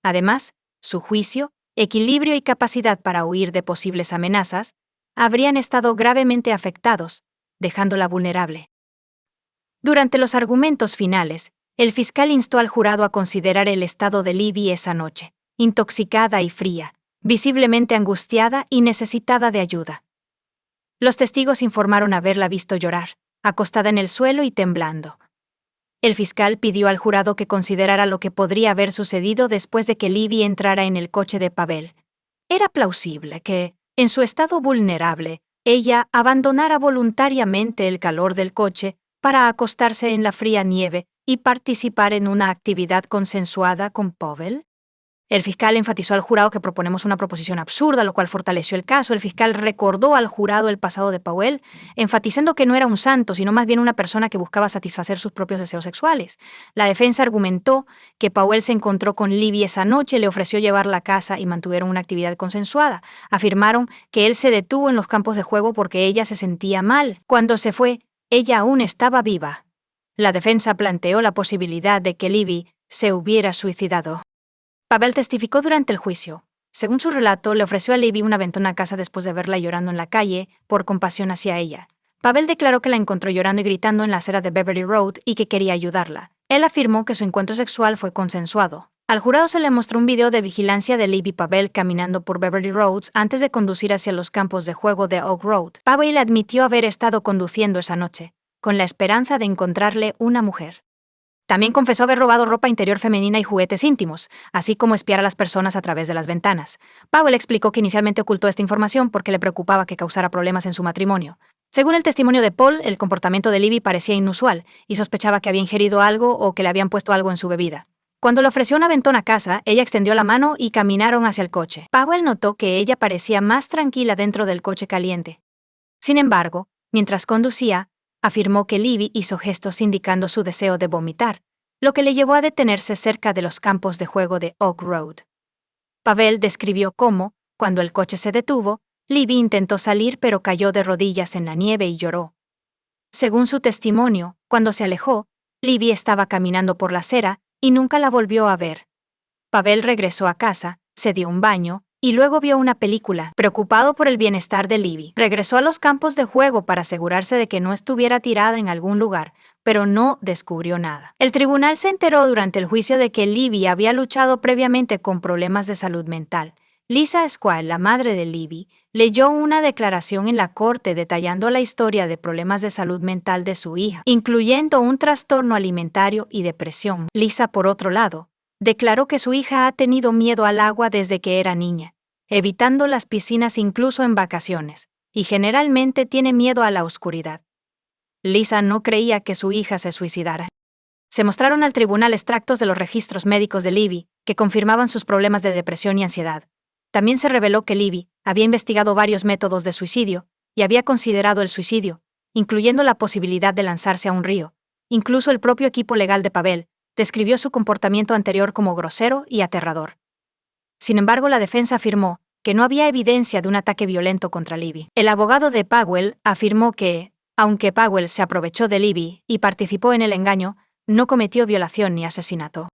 Además, su juicio, equilibrio y capacidad para huir de posibles amenazas habrían estado gravemente afectados, dejándola vulnerable. Durante los argumentos finales, el fiscal instó al jurado a considerar el estado de Libby esa noche, intoxicada y fría, visiblemente angustiada y necesitada de ayuda. Los testigos informaron haberla visto llorar, acostada en el suelo y temblando. El fiscal pidió al jurado que considerara lo que podría haber sucedido después de que Libby entrara en el coche de Pavel. Era plausible que, en su estado vulnerable, ella abandonara voluntariamente el calor del coche para acostarse en la fría nieve y participar en una actividad consensuada con Pavel. El fiscal enfatizó al jurado que proponemos una proposición absurda, lo cual fortaleció el caso. El fiscal recordó al jurado el pasado de Powell, enfatizando que no era un santo, sino más bien una persona que buscaba satisfacer sus propios deseos sexuales. La defensa argumentó que Powell se encontró con Libby esa noche, le ofreció llevarla a casa y mantuvieron una actividad consensuada. Afirmaron que él se detuvo en los campos de juego porque ella se sentía mal. Cuando se fue, ella aún estaba viva. La defensa planteó la posibilidad de que Libby se hubiera suicidado. Pavel testificó durante el juicio. Según su relato, le ofreció a Libby un aventón a casa después de verla llorando en la calle, por compasión hacia ella. Pavel declaró que la encontró llorando y gritando en la acera de Beverly Road y que quería ayudarla. Él afirmó que su encuentro sexual fue consensuado. Al jurado se le mostró un video de vigilancia de Libby Pavel caminando por Beverly Roads antes de conducir hacia los campos de juego de Oak Road. Pavel admitió haber estado conduciendo esa noche, con la esperanza de encontrarle una mujer. También confesó haber robado ropa interior femenina y juguetes íntimos, así como espiar a las personas a través de las ventanas. Powell explicó que inicialmente ocultó esta información porque le preocupaba que causara problemas en su matrimonio. Según el testimonio de Paul, el comportamiento de Libby parecía inusual y sospechaba que había ingerido algo o que le habían puesto algo en su bebida. Cuando le ofreció un aventón a casa, ella extendió la mano y caminaron hacia el coche. Powell notó que ella parecía más tranquila dentro del coche caliente. Sin embargo, mientras conducía, afirmó que Libby hizo gestos indicando su deseo de vomitar, lo que le llevó a detenerse cerca de los campos de juego de Oak Road. Pavel describió cómo, cuando el coche se detuvo, Libby intentó salir pero cayó de rodillas en la nieve y lloró. Según su testimonio, cuando se alejó, Libby estaba caminando por la acera y nunca la volvió a ver. Pavel regresó a casa, se dio un baño, y luego vio una película. Preocupado por el bienestar de Libby, regresó a los campos de juego para asegurarse de que no estuviera tirada en algún lugar, pero no descubrió nada. El tribunal se enteró durante el juicio de que Libby había luchado previamente con problemas de salud mental. Lisa Squire, la madre de Libby, leyó una declaración en la corte detallando la historia de problemas de salud mental de su hija, incluyendo un trastorno alimentario y depresión. Lisa, por otro lado, declaró que su hija ha tenido miedo al agua desde que era niña, evitando las piscinas incluso en vacaciones, y generalmente tiene miedo a la oscuridad. Lisa no creía que su hija se suicidara. Se mostraron al tribunal extractos de los registros médicos de Libby, que confirmaban sus problemas de depresión y ansiedad. También se reveló que Libby había investigado varios métodos de suicidio y había considerado el suicidio, incluyendo la posibilidad de lanzarse a un río. Incluso el propio equipo legal de Pavel describió su comportamiento anterior como grosero y aterrador. Sin embargo, la defensa afirmó que no había evidencia de un ataque violento contra Libby. El abogado de Powell afirmó que, aunque Powell se aprovechó de Libby y participó en el engaño, no cometió violación ni asesinato.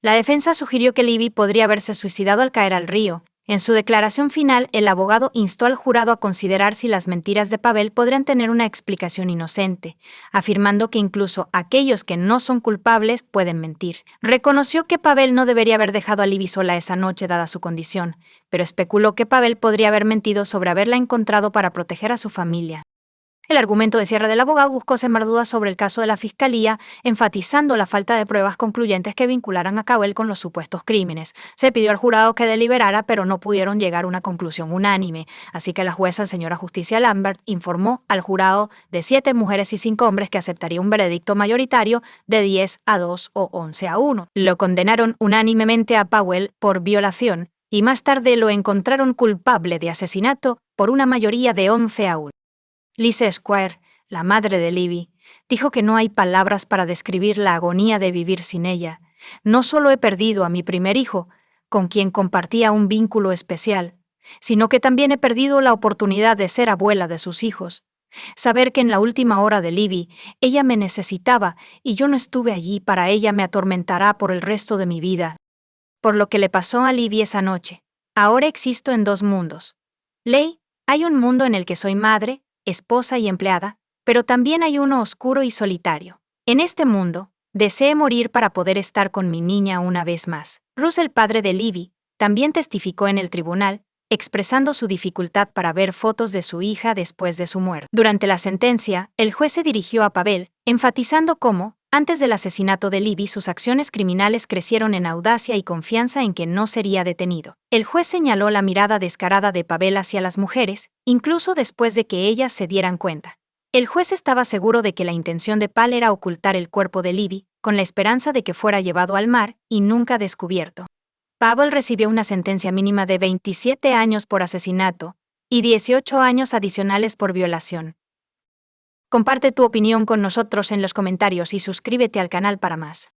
La defensa sugirió que Libby podría haberse suicidado al caer al río. En su declaración final, el abogado instó al jurado a considerar si las mentiras de Pavel podrían tener una explicación inocente, afirmando que incluso aquellos que no son culpables pueden mentir. Reconoció que Pavel no debería haber dejado a Libby sola esa noche dada su condición, pero especuló que Pavel podría haber mentido sobre haberla encontrado para proteger a su familia. El argumento de cierre del abogado buscó sembrar dudas sobre el caso de la fiscalía, enfatizando la falta de pruebas concluyentes que vincularan a Powell con los supuestos crímenes. Se pidió al jurado que deliberara, pero no pudieron llegar a una conclusión unánime, así que la jueza, señora Justicia Lambert, informó al jurado de 7 mujeres y 5 hombres que aceptaría un veredicto mayoritario de 10-2 o 11-1. Lo condenaron unánimemente a Powell por violación y más tarde lo encontraron culpable de asesinato por una mayoría de 11-1. Lisa Squire, la madre de Libby, dijo que no hay palabras para describir la agonía de vivir sin ella. No solo he perdido a mi primer hijo, con quien compartía un vínculo especial, sino que también he perdido la oportunidad de ser abuela de sus hijos. Saber que en la última hora de Libby, ella me necesitaba y yo no estuve allí para ella me atormentará por el resto de mi vida. Por lo que le pasó a Libby esa noche. Ahora existo en 2 mundos. Ley, hay un mundo en el que soy madre, esposa y empleada, pero también hay uno oscuro y solitario. En este mundo, deseé morir para poder estar con mi niña una vez más. Russ, el padre de Libby, también testificó en el tribunal, expresando su dificultad para ver fotos de su hija después de su muerte. Durante la sentencia, el juez se dirigió a Pavel, enfatizando cómo, antes del asesinato de Libby, sus acciones criminales crecieron en audacia y confianza en que no sería detenido. El juez señaló la mirada descarada de Pavel hacia las mujeres, incluso después de que ellas se dieran cuenta. El juez estaba seguro de que la intención de Pavel era ocultar el cuerpo de Libby, con la esperanza de que fuera llevado al mar y nunca descubierto. Pavel recibió una sentencia mínima de 27 años por asesinato y 18 años adicionales por violación. Comparte tu opinión con nosotros en los comentarios y suscríbete al canal para más.